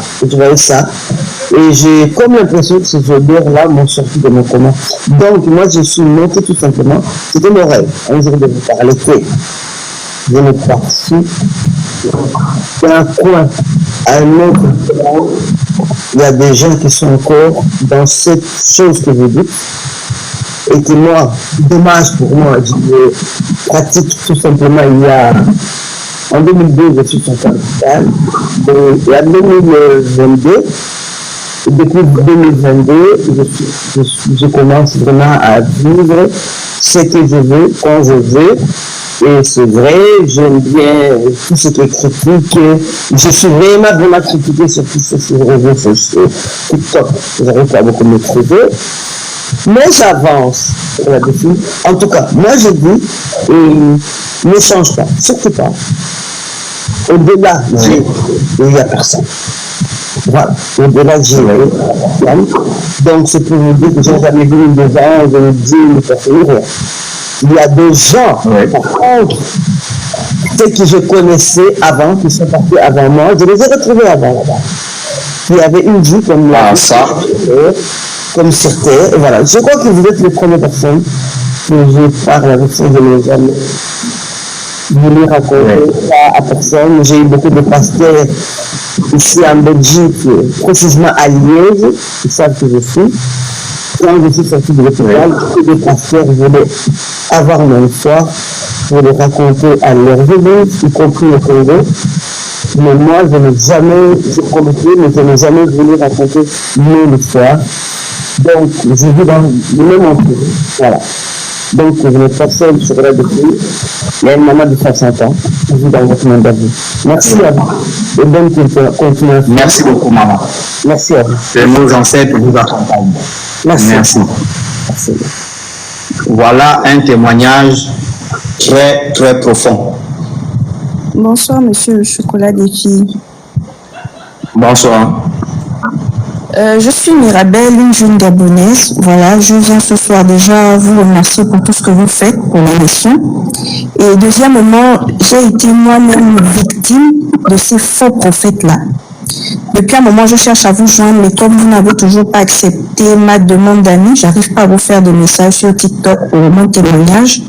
Et j'ai comme l'impression que ces odeurs-là m'ont sorti de mon coma. Donc moi je suis montée tout simplement. C'était mon rêve, un jour de vous parler. je n'ai pas su. D'un coin à un autre coin, il y a des gens qui sont encore dans cette chose que vous dites. Et que moi, dommage pour moi, je pratique tout simplement en 2002, je suis sorti en hôpital. Et en 2022, depuis 2022, je commence vraiment à vivre ce que je veux, quand je veux. Et c'est vrai, j'aime bien tout ce qui est critique. Je suis vraiment critiqué sur tout ce qui est réseaux sociaux, TikTok. J'arrive pas beaucoup me trouver. Mais j'avance là-dessus. En tout cas, moi je dis, ne change pas, surtout pas. Au-delà, il n'y a personne. Voilà, au-delà, j'ai donc c'est pour vous dire que je n'ai jamais vu des gens, je me dis, ne fait rien. Il y a des gens, par contre, ceux que je connaissais avant, qui sont partis avant moi, je les ai retrouvés avant là-bas. Qui avaient une vie comme la comme certains, et voilà. Je crois que vous êtes les premières personnes que je parle avec ça, je n'ai jamais voulu raconter ça à personne. J'ai eu beaucoup de pasteurs ici en Belgique, précisément à Liège, qui savent que je suis. Quand je suis sorti de l'hôpital, beaucoup de pasteurs voulaient avoir mon foi pour le raconter à leurs églises, y compris au Congo. Mais moi, je n'ai jamais, j'ai prometté, mais je n'ai jamais voulu raconter mon histoire. Donc, je vis dans le même entourage. Voilà. Donc, je n'ai pas seul sur la depuis. Il y a une maman de 60 ans. Je vis dans votre monde d'avis. Merci à vous. Et bonne continuation. Merci beaucoup, maman. Merci à vous. Que nos ancêtres vous accompagnent. Merci. Merci. Merci. Voilà un témoignage très, très profond. Bonsoir, monsieur le chocolat des filles. Bonsoir. Je suis Mirabelle, une jeune gabonaise. Voilà, je viens ce soir déjà vous remercier pour tout ce que vous faites pour la nation. Et deuxièmement, j'ai été moi-même victime de ces faux prophètes-là. Depuis un moment, je cherche à vous joindre, mais comme vous n'avez toujours pas accepté ma demande d'amis, j'arrive pas à vous faire de messages sur TikTok pour mon témoignage.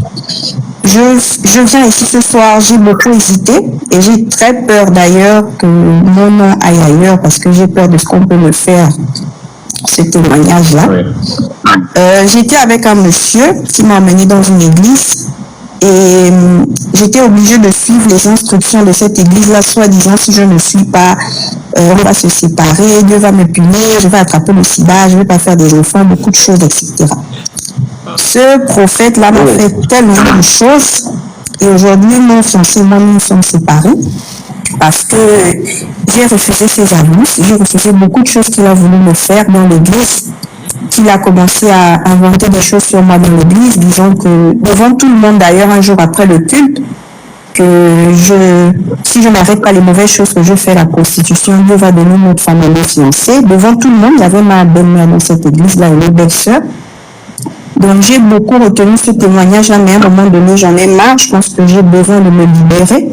Je viens ici ce soir, j'ai beaucoup hésité et j'ai très peur d'ailleurs que mon nom aille ailleurs parce que j'ai peur de ce qu'on peut me faire, ce témoignage-là. J'étais avec un monsieur qui m'a emmené dans une église et j'étais obligée de suivre les instructions de cette église-là, soi-disant si je ne suis pas, on va se séparer, Dieu va me punir, je vais attraper le sida, je ne vais pas faire des enfants, beaucoup de choses, etc. Ce prophète-là m'a fait tellement de choses et aujourd'hui mon fiancé et moi nous sommes séparés parce que j'ai refusé ses annonces, j'ai refusé beaucoup de choses qu'il a voulu me faire dans l'église, qu'il a commencé à inventer des choses sur moi dans l'église, disant que devant tout le monde d'ailleurs un jour après le culte, que si je n'arrête pas les mauvaises choses que je fais, la prostitution, Dieu va donner notre femme à mon fiancé. Devant tout le monde, il y avait ma belle-mère dans cette église-là et mes belles-sœurs. Donc j'ai beaucoup retenu ce témoignage-là, mais à un moment donné, j'en ai marre, je pense que j'ai besoin de me libérer.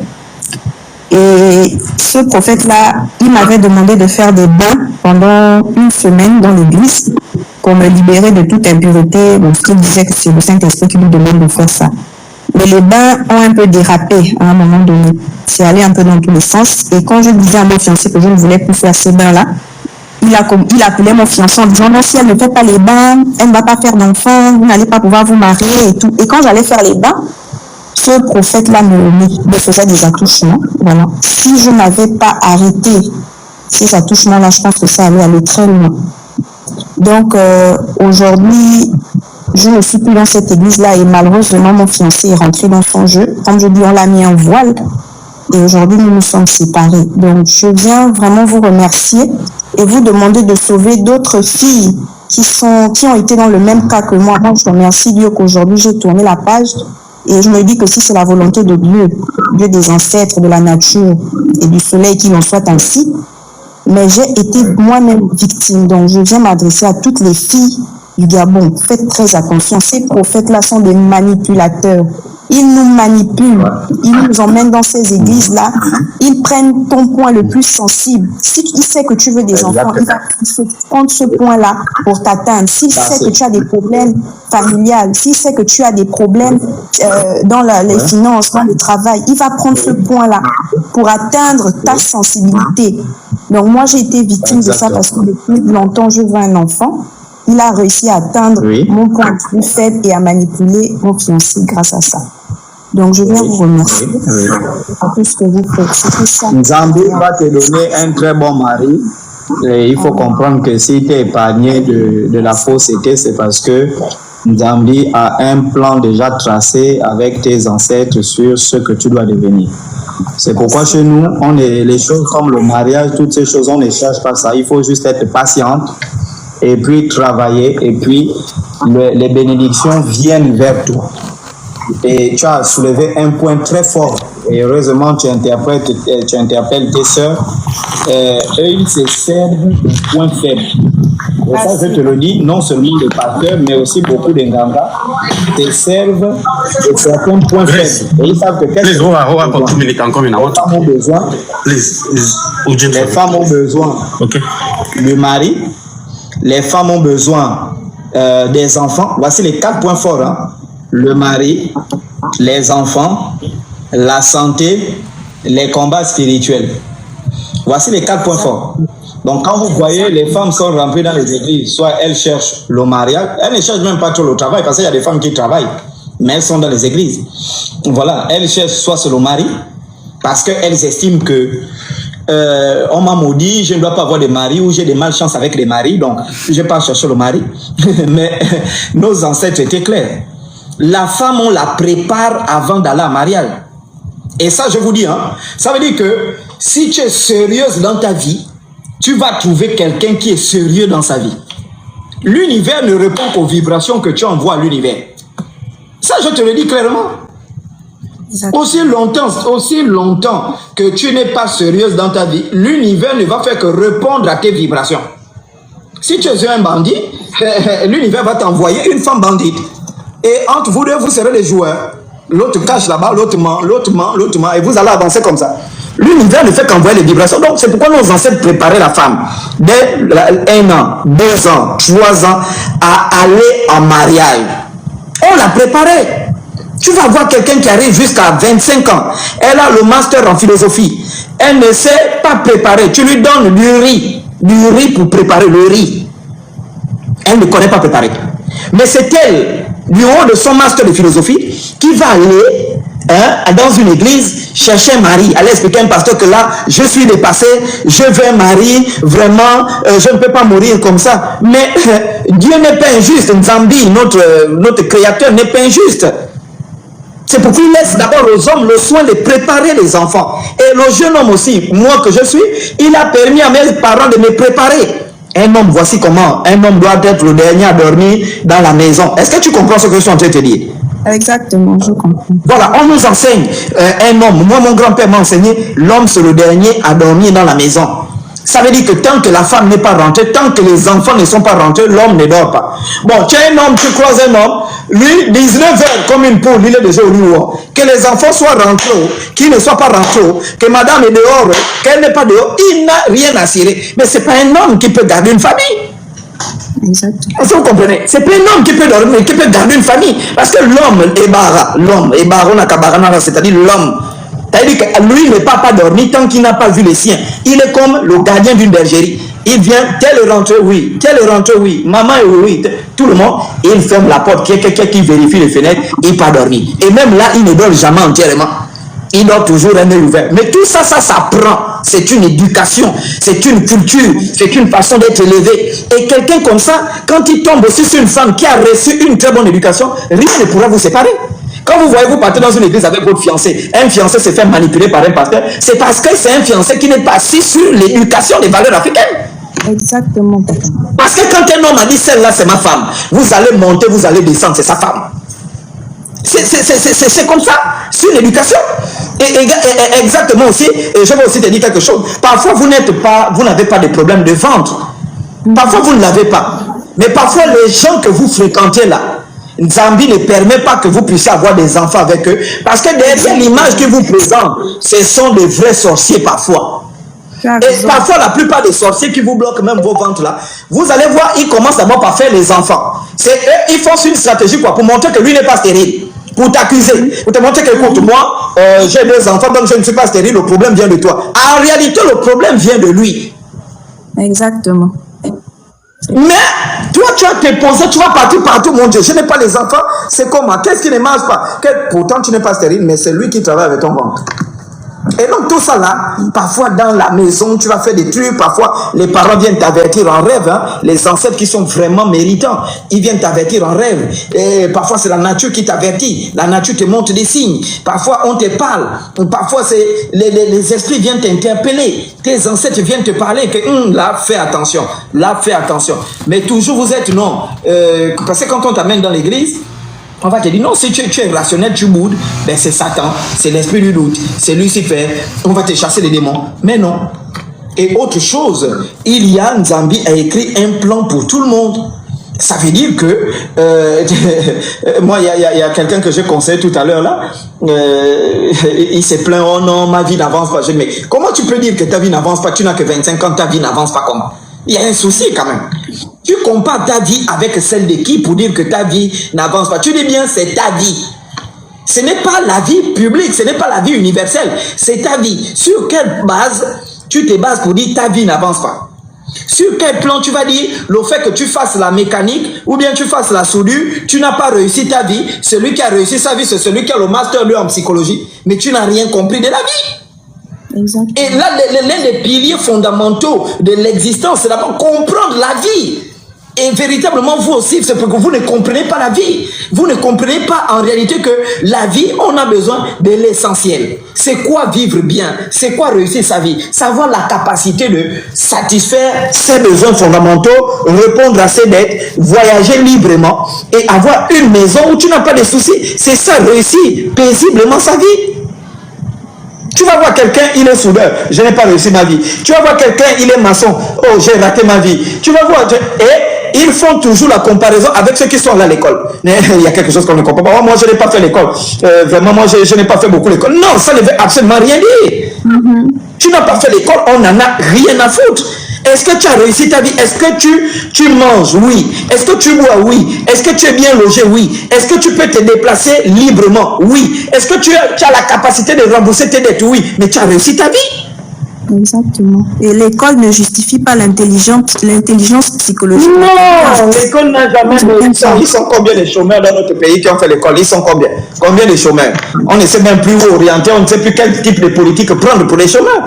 Et ce prophète-là, il m'avait demandé de faire des bains pendant une semaine dans l'église pour me libérer de toute impureté. Donc il disait que c'est le Saint-Esprit qui lui demande de faire ça. Mais les bains ont un peu dérapé à un moment donné. C'est allé un peu dans tous les sens. Et quand je disais à mon fiancé que je ne voulais plus faire ces bains-là, il appelait mon fiancé en disant non, si elle ne fait pas les bains, elle ne va pas faire d'enfants, vous n'allez pas pouvoir vous marier et tout. Et quand j'allais faire les bains, ce prophète-là me faisait des attouchements. Voilà. Si je n'avais pas arrêté ces attouchements-là, je pense que ça allait aller très loin. Donc aujourd'hui, je ne suis plus dans cette église-là et malheureusement, mon fiancé est rentré dans son jeu. Comme je dis, on l'a mis en voile et aujourd'hui, nous nous sommes séparés. Donc, je viens vraiment vous remercier et vous demander de sauver d'autres filles qui ont été dans le même cas que moi. Moi, je remercie Dieu qu'aujourd'hui, j'ai tourné la page et je me dis que si c'est la volonté de Dieu, Dieu des ancêtres, de la nature et du soleil, qu'il en soit ainsi, mais j'ai été moi-même victime. Donc, je viens m'adresser à toutes les filles du Gabon. Faites très attention. Ces prophètes-là sont des manipulateurs. Ils nous manipulent, ils nous emmènent dans ces églises-là, ils prennent ton point le plus sensible. S'il sait que tu veux des enfants, il va prendre ce point-là pour t'atteindre. S'il sait que tu as des problèmes familiales, s'il sait que tu as des problèmes dans les finances, dans le travail, il va prendre ce point-là pour atteindre ta sensibilité. Donc moi, j'ai été victime de ça parce que depuis longtemps, je veux un enfant. Il a réussi à atteindre mon point de vue faible et à manipuler mon fiancé grâce à ça. Donc, je viens vous remercier pour tout ce que vous faites. C'était ça. Nzambi va te donner un très bon mari. Et il faut comprendre que si tu es épargné de la fausseté, c'est parce que Nzambi a un plan déjà tracé avec tes ancêtres sur ce que tu dois devenir. C'est pourquoi chez nous, les choses comme le mariage, toutes ces choses, on ne cherche pas ça. Il faut juste être patiente. Et puis travailler, et puis les bénédictions viennent vers toi. Et tu as soulevé un point très fort. Et heureusement, tu interpelles tes sœurs. Eux, ils se servent de points faibles. Et ça, je te le dis, non seulement les pasteurs, mais aussi beaucoup d'Enganga te servent de certains points faibles. Et ils savent que les femmes ont besoin. Les femmes ont besoin du mari. Les femmes ont besoin des enfants. Voici les 4 points forts. Hein. Le mari, les enfants, la santé, les combats spirituels. Voici les 4 points forts. Donc quand vous voyez, les femmes sont remplies dans les églises, soit elles cherchent le mariage, elles ne cherchent même pas trop le travail, parce qu'il y a des femmes qui travaillent, mais elles sont dans les églises. Voilà, elles cherchent soit c'est le mari, parce qu'elles estiment que on m'a maudit, je ne dois pas avoir de mari ou j'ai des malchances avec les maris, donc je ne vais pas chercher le mari. Mais nos ancêtres étaient clairs. La femme, on la prépare avant d'aller à mariage. Et ça, je vous dis, hein, ça veut dire que si tu es sérieuse dans ta vie, tu vas trouver quelqu'un qui est sérieux dans sa vie. L'univers ne répond qu'aux vibrations que tu envoies à l'univers. Ça, je te le dis clairement. Aussi longtemps que tu n'es pas sérieuse dans ta vie, l'univers ne va faire que répondre à tes vibrations. Si tu es un bandit, l'univers va t'envoyer une femme bandite. Et entre vous deux, vous serez les joueurs. L'autre cache là-bas, l'autre ment, et vous allez avancer comme ça. L'univers ne fait qu'envoyer les vibrations. Donc c'est pourquoi nos ancêtres préparaient la femme dès 1 an, 2 ans, 3 ans à aller en mariage. On la préparait. Tu vas voir quelqu'un qui arrive jusqu'à 25 ans. Elle a le master en philosophie. Elle ne sait pas préparer. Tu lui donnes du riz pour préparer le riz. Elle ne connaît pas préparer. Mais c'est elle, du haut de son master de philosophie, qui va aller dans une église chercher un mari. Aller expliquer à un pasteur que là, je suis dépassé, je veux un mari, vraiment, je ne peux pas mourir comme ça. Mais Dieu n'est pas injuste. Nzambi, notre créateur, n'est pas injuste. C'est pourquoi il laisse d'abord aux hommes le soin de préparer les enfants. Et le jeune homme aussi, moi que je suis, il a permis à mes parents de me préparer. Un homme, voici comment un homme doit être le dernier à dormir dans la maison. Est-ce que tu comprends ce que je suis en train de te dire? Exactement, je comprends. Voilà, on nous enseigne, un homme, moi mon grand-père m'a enseigné, l'homme c'est le dernier à dormir dans la maison. Ça veut dire que tant que la femme n'est pas rentrée, tant que les enfants ne sont pas rentrés, l'homme ne dort pas. Bon, tu es un homme, tu croises un homme, lui, 19 heures comme une poule, il est déjà au lit. Que les enfants soient rentrés, qu'ils ne soient pas rentrés, que madame est dehors, qu'elle n'est pas dehors, il n'a rien à cirer. Mais ce n'est pas un homme qui peut garder une famille. Exactement. Est-ce que vous comprenez? C'est pas un homme qui peut dormir, qui peut garder une famille. Parce que l'homme est barra, c'est-à-dire l'homme. C'est-à-dire que lui ne peut pas dormir tant qu'il n'a pas vu les siens. Il est comme le gardien d'une bergerie. Il vient, tel est rentré, oui, tel est rentré, oui, maman est oui, tout le monde, il ferme la porte, il y a quelqu'un qui vérifie les fenêtres, il part dormir. Et même là, il ne dort jamais entièrement. Il dort toujours un œil ouvert. Mais tout ça, ça s'apprend. C'est une éducation, c'est une culture, c'est une façon d'être élevé. Et quelqu'un comme ça, quand il tombe aussi sur une femme qui a reçu une très bonne éducation, rien ne pourra vous séparer. Quand vous voyez, vous partez dans une église avec votre fiancé, un fiancé se fait manipuler par un pasteur, c'est parce que c'est un fiancé qui n'est pas assis sur l'éducation des valeurs africaines. Exactement. Parce que quand un homme a dit celle-là c'est ma femme, vous allez monter, vous allez descendre, c'est sa femme. C'est comme ça, sur l'éducation. Et exactement aussi, et je vais aussi te dire quelque chose. Parfois vous n'avez pas de problème de ventre. Parfois vous ne l'avez pas. Mais parfois les gens que vous fréquentez là, Nzambi ne permet pas que vous puissiez avoir des enfants avec eux. Parce que derrière l'image qu'ils vous présentent, ce sont des vrais sorciers parfois. Et parfois, la plupart des sorciers qui vous bloquent même vos ventres là, vous allez voir, ils commencent d'abord par faire les enfants. C'est eux, ils font une stratégie quoi, pour montrer que lui n'est pas stérile. Pour t'accuser, pour te montrer que, écoute, moi, j'ai 2 enfants, donc je ne suis pas stérile, le problème vient de toi. En réalité, le problème vient de lui. Exactement. Mais toi, tu as tes pensées, tu vas partir partout, mon Dieu, je n'ai pas les enfants, c'est comment? Qu'est-ce qui ne marche pas? Pourtant, tu n'es pas stérile, mais c'est lui qui travaille avec ton ventre. Et donc tout ça là, parfois dans la maison, tu vas faire des trucs, parfois les parents viennent t'avertir en rêve, hein, les ancêtres qui sont vraiment méritants, ils viennent t'avertir en rêve, et parfois c'est la nature qui t'avertit, la nature te montre des signes, parfois on te parle, parfois c'est les esprits viennent t'interpeller, tes ancêtres viennent te parler que là fais attention, mais toujours vous êtes non, parce que quand on t'amène dans l'église, on va te dire non, si tu es rationnel, tu boudes, ben c'est Satan, c'est l'esprit du doute, c'est Lucifer, on va te chasser les démons. Mais non. Et autre chose, Nzambi a écrit un plan pour tout le monde. Ça veut dire que, moi, il y a quelqu'un que j'ai conseillé tout à l'heure là, il s'est plaint, oh non, ma vie n'avance pas. Mais comment tu peux dire que ta vie n'avance pas? Tu n'as que 25 ans, ta vie n'avance pas comment? Il y a un souci quand même. Tu compares ta vie avec celle de qui pour dire que ta vie n'avance pas? Tu dis bien c'est ta vie. Ce n'est pas la vie publique, ce n'est pas la vie universelle, c'est ta vie. Sur quelle base tu te bases pour dire ta vie n'avance pas? Sur quel plan tu vas dire le fait que tu fasses la mécanique ou bien tu fasses la soudure, tu n'as pas réussi ta vie? Celui qui a réussi sa vie, c'est celui qui a le master 2 en psychologie, mais tu n'as rien compris de la vie. Exactement. Et là, l'un des piliers fondamentaux de l'existence, c'est d'abord comprendre la vie. Et véritablement, vous aussi, c'est parce que vous ne comprenez pas la vie. Vous ne comprenez pas en réalité que la vie, on a besoin de l'essentiel. C'est quoi vivre bien? C'est quoi réussir sa vie? Savoir la capacité de satisfaire ses besoins fondamentaux, répondre à ses dettes, voyager librement et avoir une maison où tu n'as pas de soucis. C'est ça, réussir paisiblement sa vie. Tu vas voir quelqu'un, il est soudeur, je n'ai pas réussi ma vie. Tu vas voir quelqu'un, il est maçon, oh, j'ai raté ma vie. Tu vas voir, et ils font toujours la comparaison avec ceux qui sont là à l'école. Il y a quelque chose qu'on ne comprend pas. Moi, je n'ai pas fait l'école. Vraiment, moi, je n'ai pas fait beaucoup l'école. Non, ça ne veut absolument rien dire. Tu n'as pas fait l'école, on n'en a rien à foutre. Est-ce que tu as réussi ta vie? Est-ce que tu manges? Oui. Est-ce que tu bois? Oui. Est-ce que tu es bien logé? Oui. Est-ce que tu peux te déplacer librement? Oui. Est-ce que tu as la capacité de rembourser tes dettes? Oui. Mais tu as réussi ta vie? Exactement. Et l'école ne justifie pas l'intelligence psychologique. Non, l'école n'a jamais réussi. Ils sont combien les chômeurs dans notre pays qui ont fait l'école? Ils sont combien? Combien de chômeurs? On ne sait même plus où orienter, on ne sait plus quel type de politique prendre pour les chômeurs.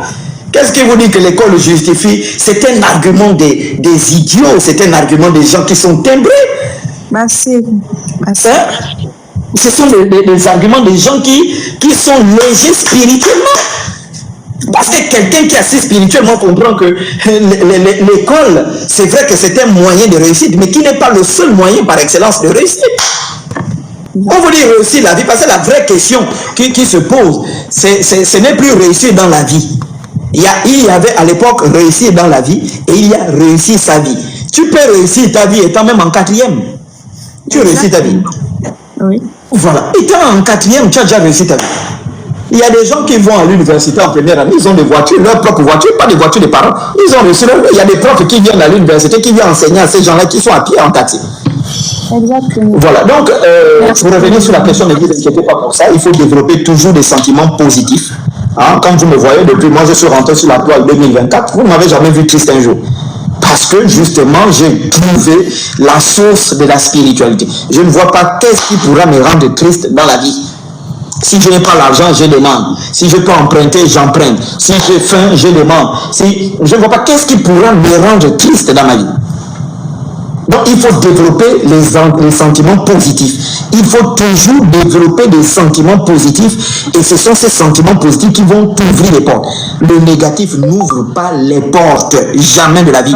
Qu'est-ce qui vous dit que l'école justifie? C'est un argument des idiots, c'est un argument des gens qui sont timbrés. Ce sont des arguments des gens qui sont légers spirituellement. Parce que quelqu'un qui est assez spirituellement comprend que l'école, c'est vrai que c'est un moyen de réussite, mais qui n'est pas le seul moyen par excellence de réussir. On vous dit réussir la vie, parce que la vraie question qui se pose, ce n'est plus réussir dans la vie. Il y avait à l'époque réussir dans la vie et il y a réussir sa vie. Tu peux réussir ta vie étant même en 4e. Tu réussis ta vie. Oui. Voilà. Étant en 4e, tu as déjà réussi ta vie. Il y a des gens qui vont à l'université en première année, ils ont des voitures, leur propre voiture, pas des voitures des parents. Ils ont réussi leur vie. Il y a des profs qui viennent à l'université, qui viennent enseigner à ces gens-là qui sont à pied en taxi. Exactement. Voilà, donc pour revenir sur la question, ne vous inquiétez pas pour ça, il faut développer toujours des sentiments positifs. Hein, quand vous me voyez, depuis moi je suis rentré sur la toile 2024, vous ne m'avez jamais vu triste un jour. Parce que justement, j'ai trouvé la source de la spiritualité. Je ne vois pas qu'est-ce qui pourra me rendre triste dans la vie. Si je n'ai pas l'argent, je demande. Si je peux emprunter, j'emprunte. Si j'ai faim, je demande. Si je ne vois pas qu'est-ce qui pourra me rendre triste dans ma vie. Donc, il faut développer les sentiments positifs. Il faut toujours développer des sentiments positifs. Et ce sont ces sentiments positifs qui vont t'ouvrir les portes. Le négatif n'ouvre pas les portes. Jamais de la vie.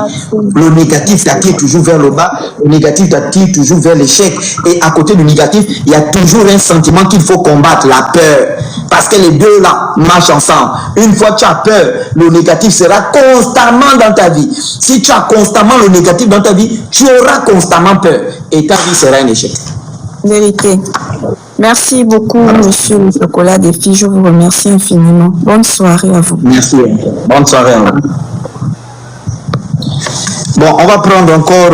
Le négatif t'attire toujours vers le bas. Le négatif t'attire toujours vers l'échec. Et à côté du négatif, il y a toujours un sentiment qu'il faut combattre, la peur. Parce que les deux là marchent ensemble. Une fois que tu as peur, le négatif sera constamment dans ta vie. Si tu as constamment le négatif dans ta vie, tu auras constamment peur et ta vie sera un échec. Vérité. Merci beaucoup, monsieur le chocolat des filles. Je vous remercie infiniment. Bonne soirée à vous. Merci. Bonne soirée à vous. Bon, on va prendre encore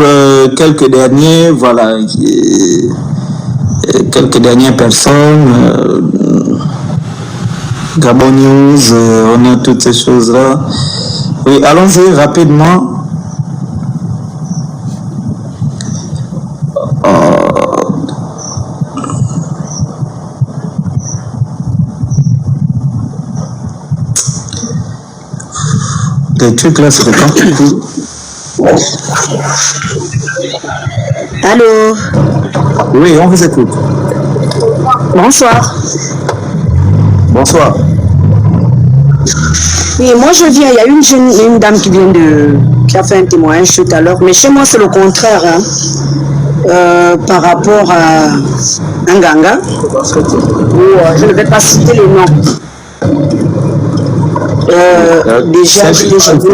quelques derniers, voilà, quelques dernières personnes. Gabon News, on a toutes ces choses-là. Oui, allons-y rapidement. Des trucs là, c'est quand tout. Allô? Oui, on vous écoute. Bonsoir. Bonsoir. Oui, moi je viens, il y a une dame qui a fait un témoignage tout à l'heure, mais chez moi c'est le contraire, hein. Par rapport à un ganga, où je ne vais pas citer les noms. Déjà, je l'ai jamais.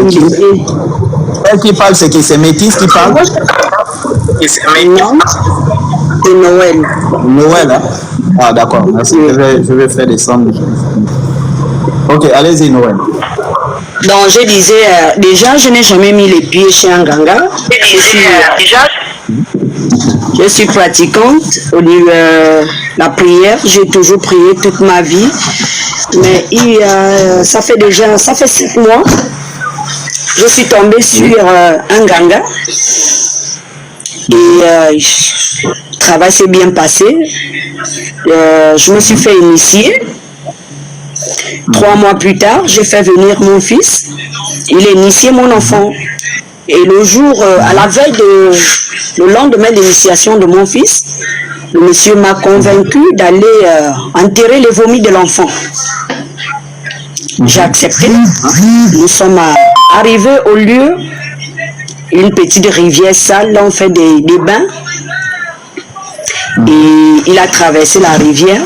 Elle qui parle, c'est qui? C'est Métis qui parle? C'est Noël. Noël, hein? Ah, d'accord, merci. Je vais faire descendre. Ok, allez-y, Noël. Donc, je disais, déjà, je n'ai jamais mis les pieds chez un ganga. Je suis pratiquante au niveau la prière. J'ai toujours prié toute ma vie. Mais ça fait 7 mois. Je suis tombée sur un ganga. Et le travail s'est bien passé. Je me suis fait initier. 3 mois plus tard, j'ai fait venir mon fils. Il a initié mon enfant. Et le jour, à la veille le lendemain d'initiation de mon fils, le monsieur m'a convaincu d'aller enterrer les vomis de l'enfant. J'ai accepté. Nous sommes arrivés au lieu, une petite rivière sale, là on fait des bains. Et il a traversé la rivière.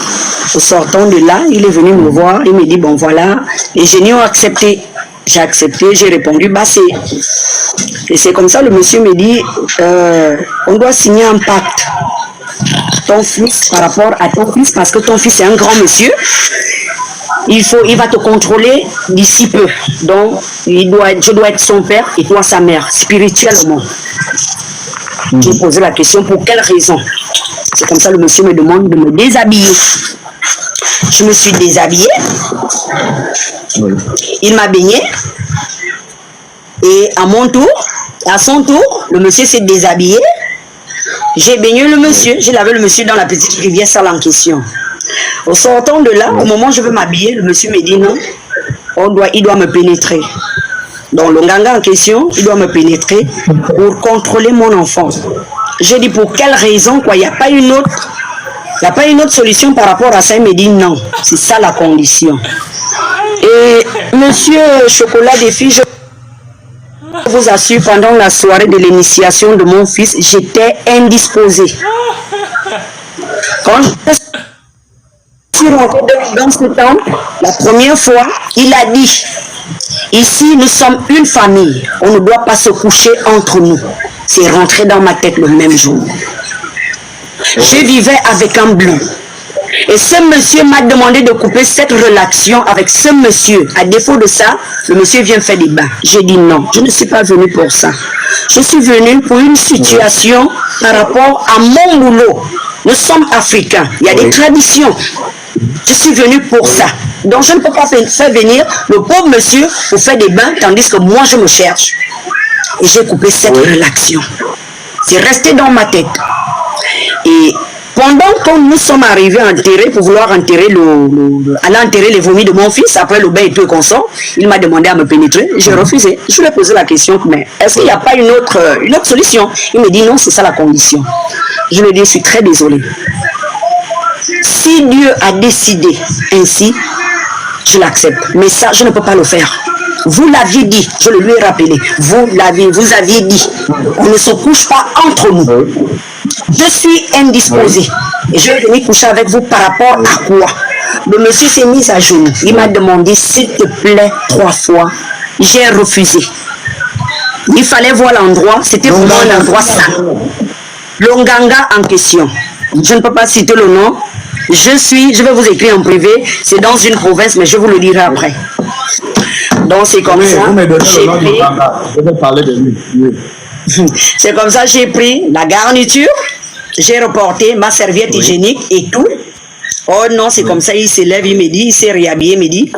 En sortant de là, il est venu me voir. Il me dit, bon voilà, les génies ont accepté. J'ai accepté, j'ai répondu, bah c'est. Et c'est comme ça, le monsieur me dit, on doit signer un pacte. Ton fils, par rapport à ton fils, parce que ton fils est un grand monsieur, il va te contrôler d'ici peu. Donc, je dois être son père et toi sa mère, spirituellement. J'ai posé la question, pour quelle raison? C'est comme ça, le monsieur me demande de me déshabiller. Je me suis déshabillée. Il m'a baigné. Et à son tour, le monsieur s'est déshabillé. J'ai baigné le monsieur. J'ai lavé le monsieur dans la petite rivière sale en question. Au sortant de là, au moment où je veux m'habiller, le monsieur me dit non, il doit me pénétrer. Donc le ganga en question, il doit me pénétrer pour contrôler mon enfant. J'ai dit pour quelle raison, quoi, il n'y a pas une autre solution par rapport à ça. Il me dit non, c'est ça la condition. Et monsieur Chocolat des filles, je vous assure, pendant la soirée de l'initiation de mon fils, j'étais indisposée. Quand je suis rentrée dans ce temple, la première fois, il a dit, ici nous sommes une famille, on ne doit pas se coucher entre nous. C'est rentré dans ma tête le même jour. Je vivais avec un blanc. Et ce monsieur m'a demandé de couper cette relation avec ce monsieur. À défaut de ça, le monsieur vient faire des bains. J'ai dit non, je ne suis pas venue pour ça. Je suis venue pour une situation par rapport à mon boulot. Nous sommes africains, il y a des traditions. Je suis venue pour ça. Donc je ne peux pas faire venir le pauvre monsieur pour faire des bains, tandis que moi je me cherche. Et j'ai coupé cette relation. C'est resté dans ma tête. Et pendant que nous sommes arrivés à enterrer, pour vouloir enterrer aller enterrer les vomis de mon fils, après le bain et tout et qu'on sort, il m'a demandé à me pénétrer. J'ai refusé. Je lui ai posé la question, mais est-ce qu'il n'y a pas une autre solution? Il me dit non, c'est ça la condition. Je lui ai dit, je suis très désolée. Si Dieu a décidé ainsi, je l'accepte. Mais ça, je ne peux pas le faire. Vous l'aviez dit, je le lui ai rappelé. Vous aviez dit, on ne se couche pas entre nous. Je suis indisposée. Et je vais venir coucher avec vous par rapport à quoi? Le monsieur s'est mis à genoux. Il m'a demandé, s'il te plaît, 3 fois. J'ai refusé. Il fallait voir l'endroit. C'était vraiment un endroit sale. Le nganga en question. je ne peux pas citer le nom. Je vais vous écrire en privé, c'est dans une province, mais je vous le dirai après. Donc c'est comme ça. Vous me donnez le nom du Banga, je vais parler de lui. Oui. C'est comme ça, j'ai pris la garniture, j'ai reporté ma serviette hygiénique et tout. Oh non, c'est comme ça, il s'élève, il me dit, il s'est réhabillé, il me dit,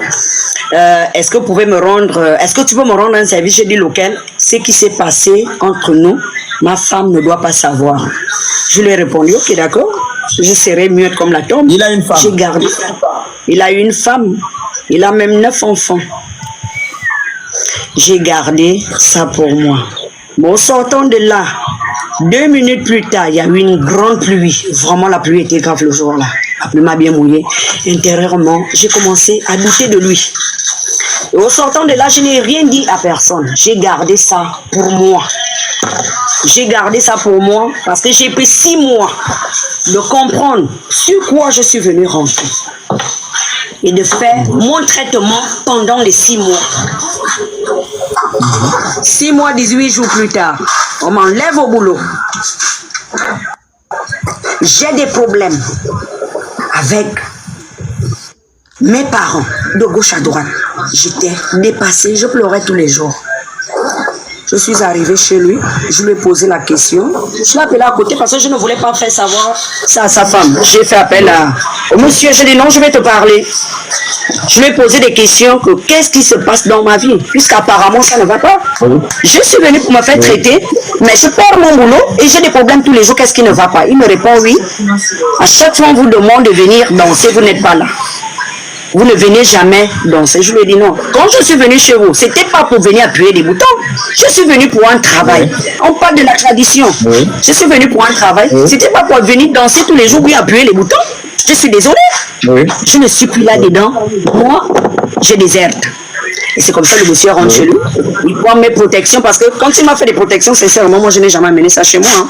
est-ce que tu peux me rendre un service? J'ai dit lequel? Ce qui s'est passé entre nous, ma femme ne doit pas savoir. Je lui ai répondu, ok, d'accord, je serai muette comme la tombe. Il a une femme. J'ai gardé. Il a une femme, il a même 9 enfants. J'ai gardé ça pour moi. Bon, sortant de là, 2 minutes plus tard, il y a eu une grande pluie. Vraiment, la pluie était grave le jour-là. La pluie m'a bien mouillé. Intérieurement, j'ai commencé à douter de lui. Et au sortant de là, je n'ai rien dit à personne. J'ai gardé ça pour moi. J'ai gardé ça pour moi parce que j'ai pris 6 mois de comprendre sur quoi je suis venu rentrer. Et de faire mon traitement pendant les 6 mois. 6 mois, 18 jours plus tard, on m'enlève au boulot. J'ai des problèmes avec mes parents de gauche à droite. J'étais dépassée, je pleurais tous les jours. Je suis arrivée chez lui, je lui ai posé la question. Je l'ai appelé à côté parce que je ne voulais pas faire savoir ça à sa femme. J'ai fait appel au monsieur, je lui ai dit non, je vais te parler. Je lui ai posé des questions que qu'est-ce qui se passe dans ma vie, puisqu'apparemment ça ne va pas. Je suis venue pour me faire traiter, mais je perds mon boulot et j'ai des problèmes tous les jours, qu'est-ce qui ne va pas? Il me répond oui. À chaque fois on vous demande de venir danser, vous n'êtes pas là. Vous ne venez jamais danser. Je lui ai dit non. Quand je suis venue chez vous, c'était pas pour venir appuyer des boutons. Je suis venue pour un travail. On parle de la tradition. Je suis venue pour un travail. C'était pas pour venir danser tous les jours et appuyer les boutons. Je suis désolée. Je ne suis plus là-dedans. Moi, je déserte. Et c'est comme ça que le monsieur rentre chez lui. Il prend mes protections parce que quand il m'a fait des protections, sincèrement, moi, je n'ai jamais amené ça chez moi. Hein.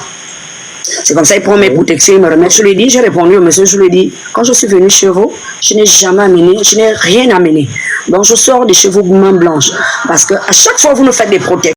C'est comme ça, il prend mes protections, il me remet. Je lui ai dit, j'ai répondu au monsieur, je lui ai dit, quand je suis venue chez vous, je n'ai jamais amené, je n'ai rien amené. Donc je sors de chez vous main blanche. Parce que à chaque fois, vous nous faites des protections.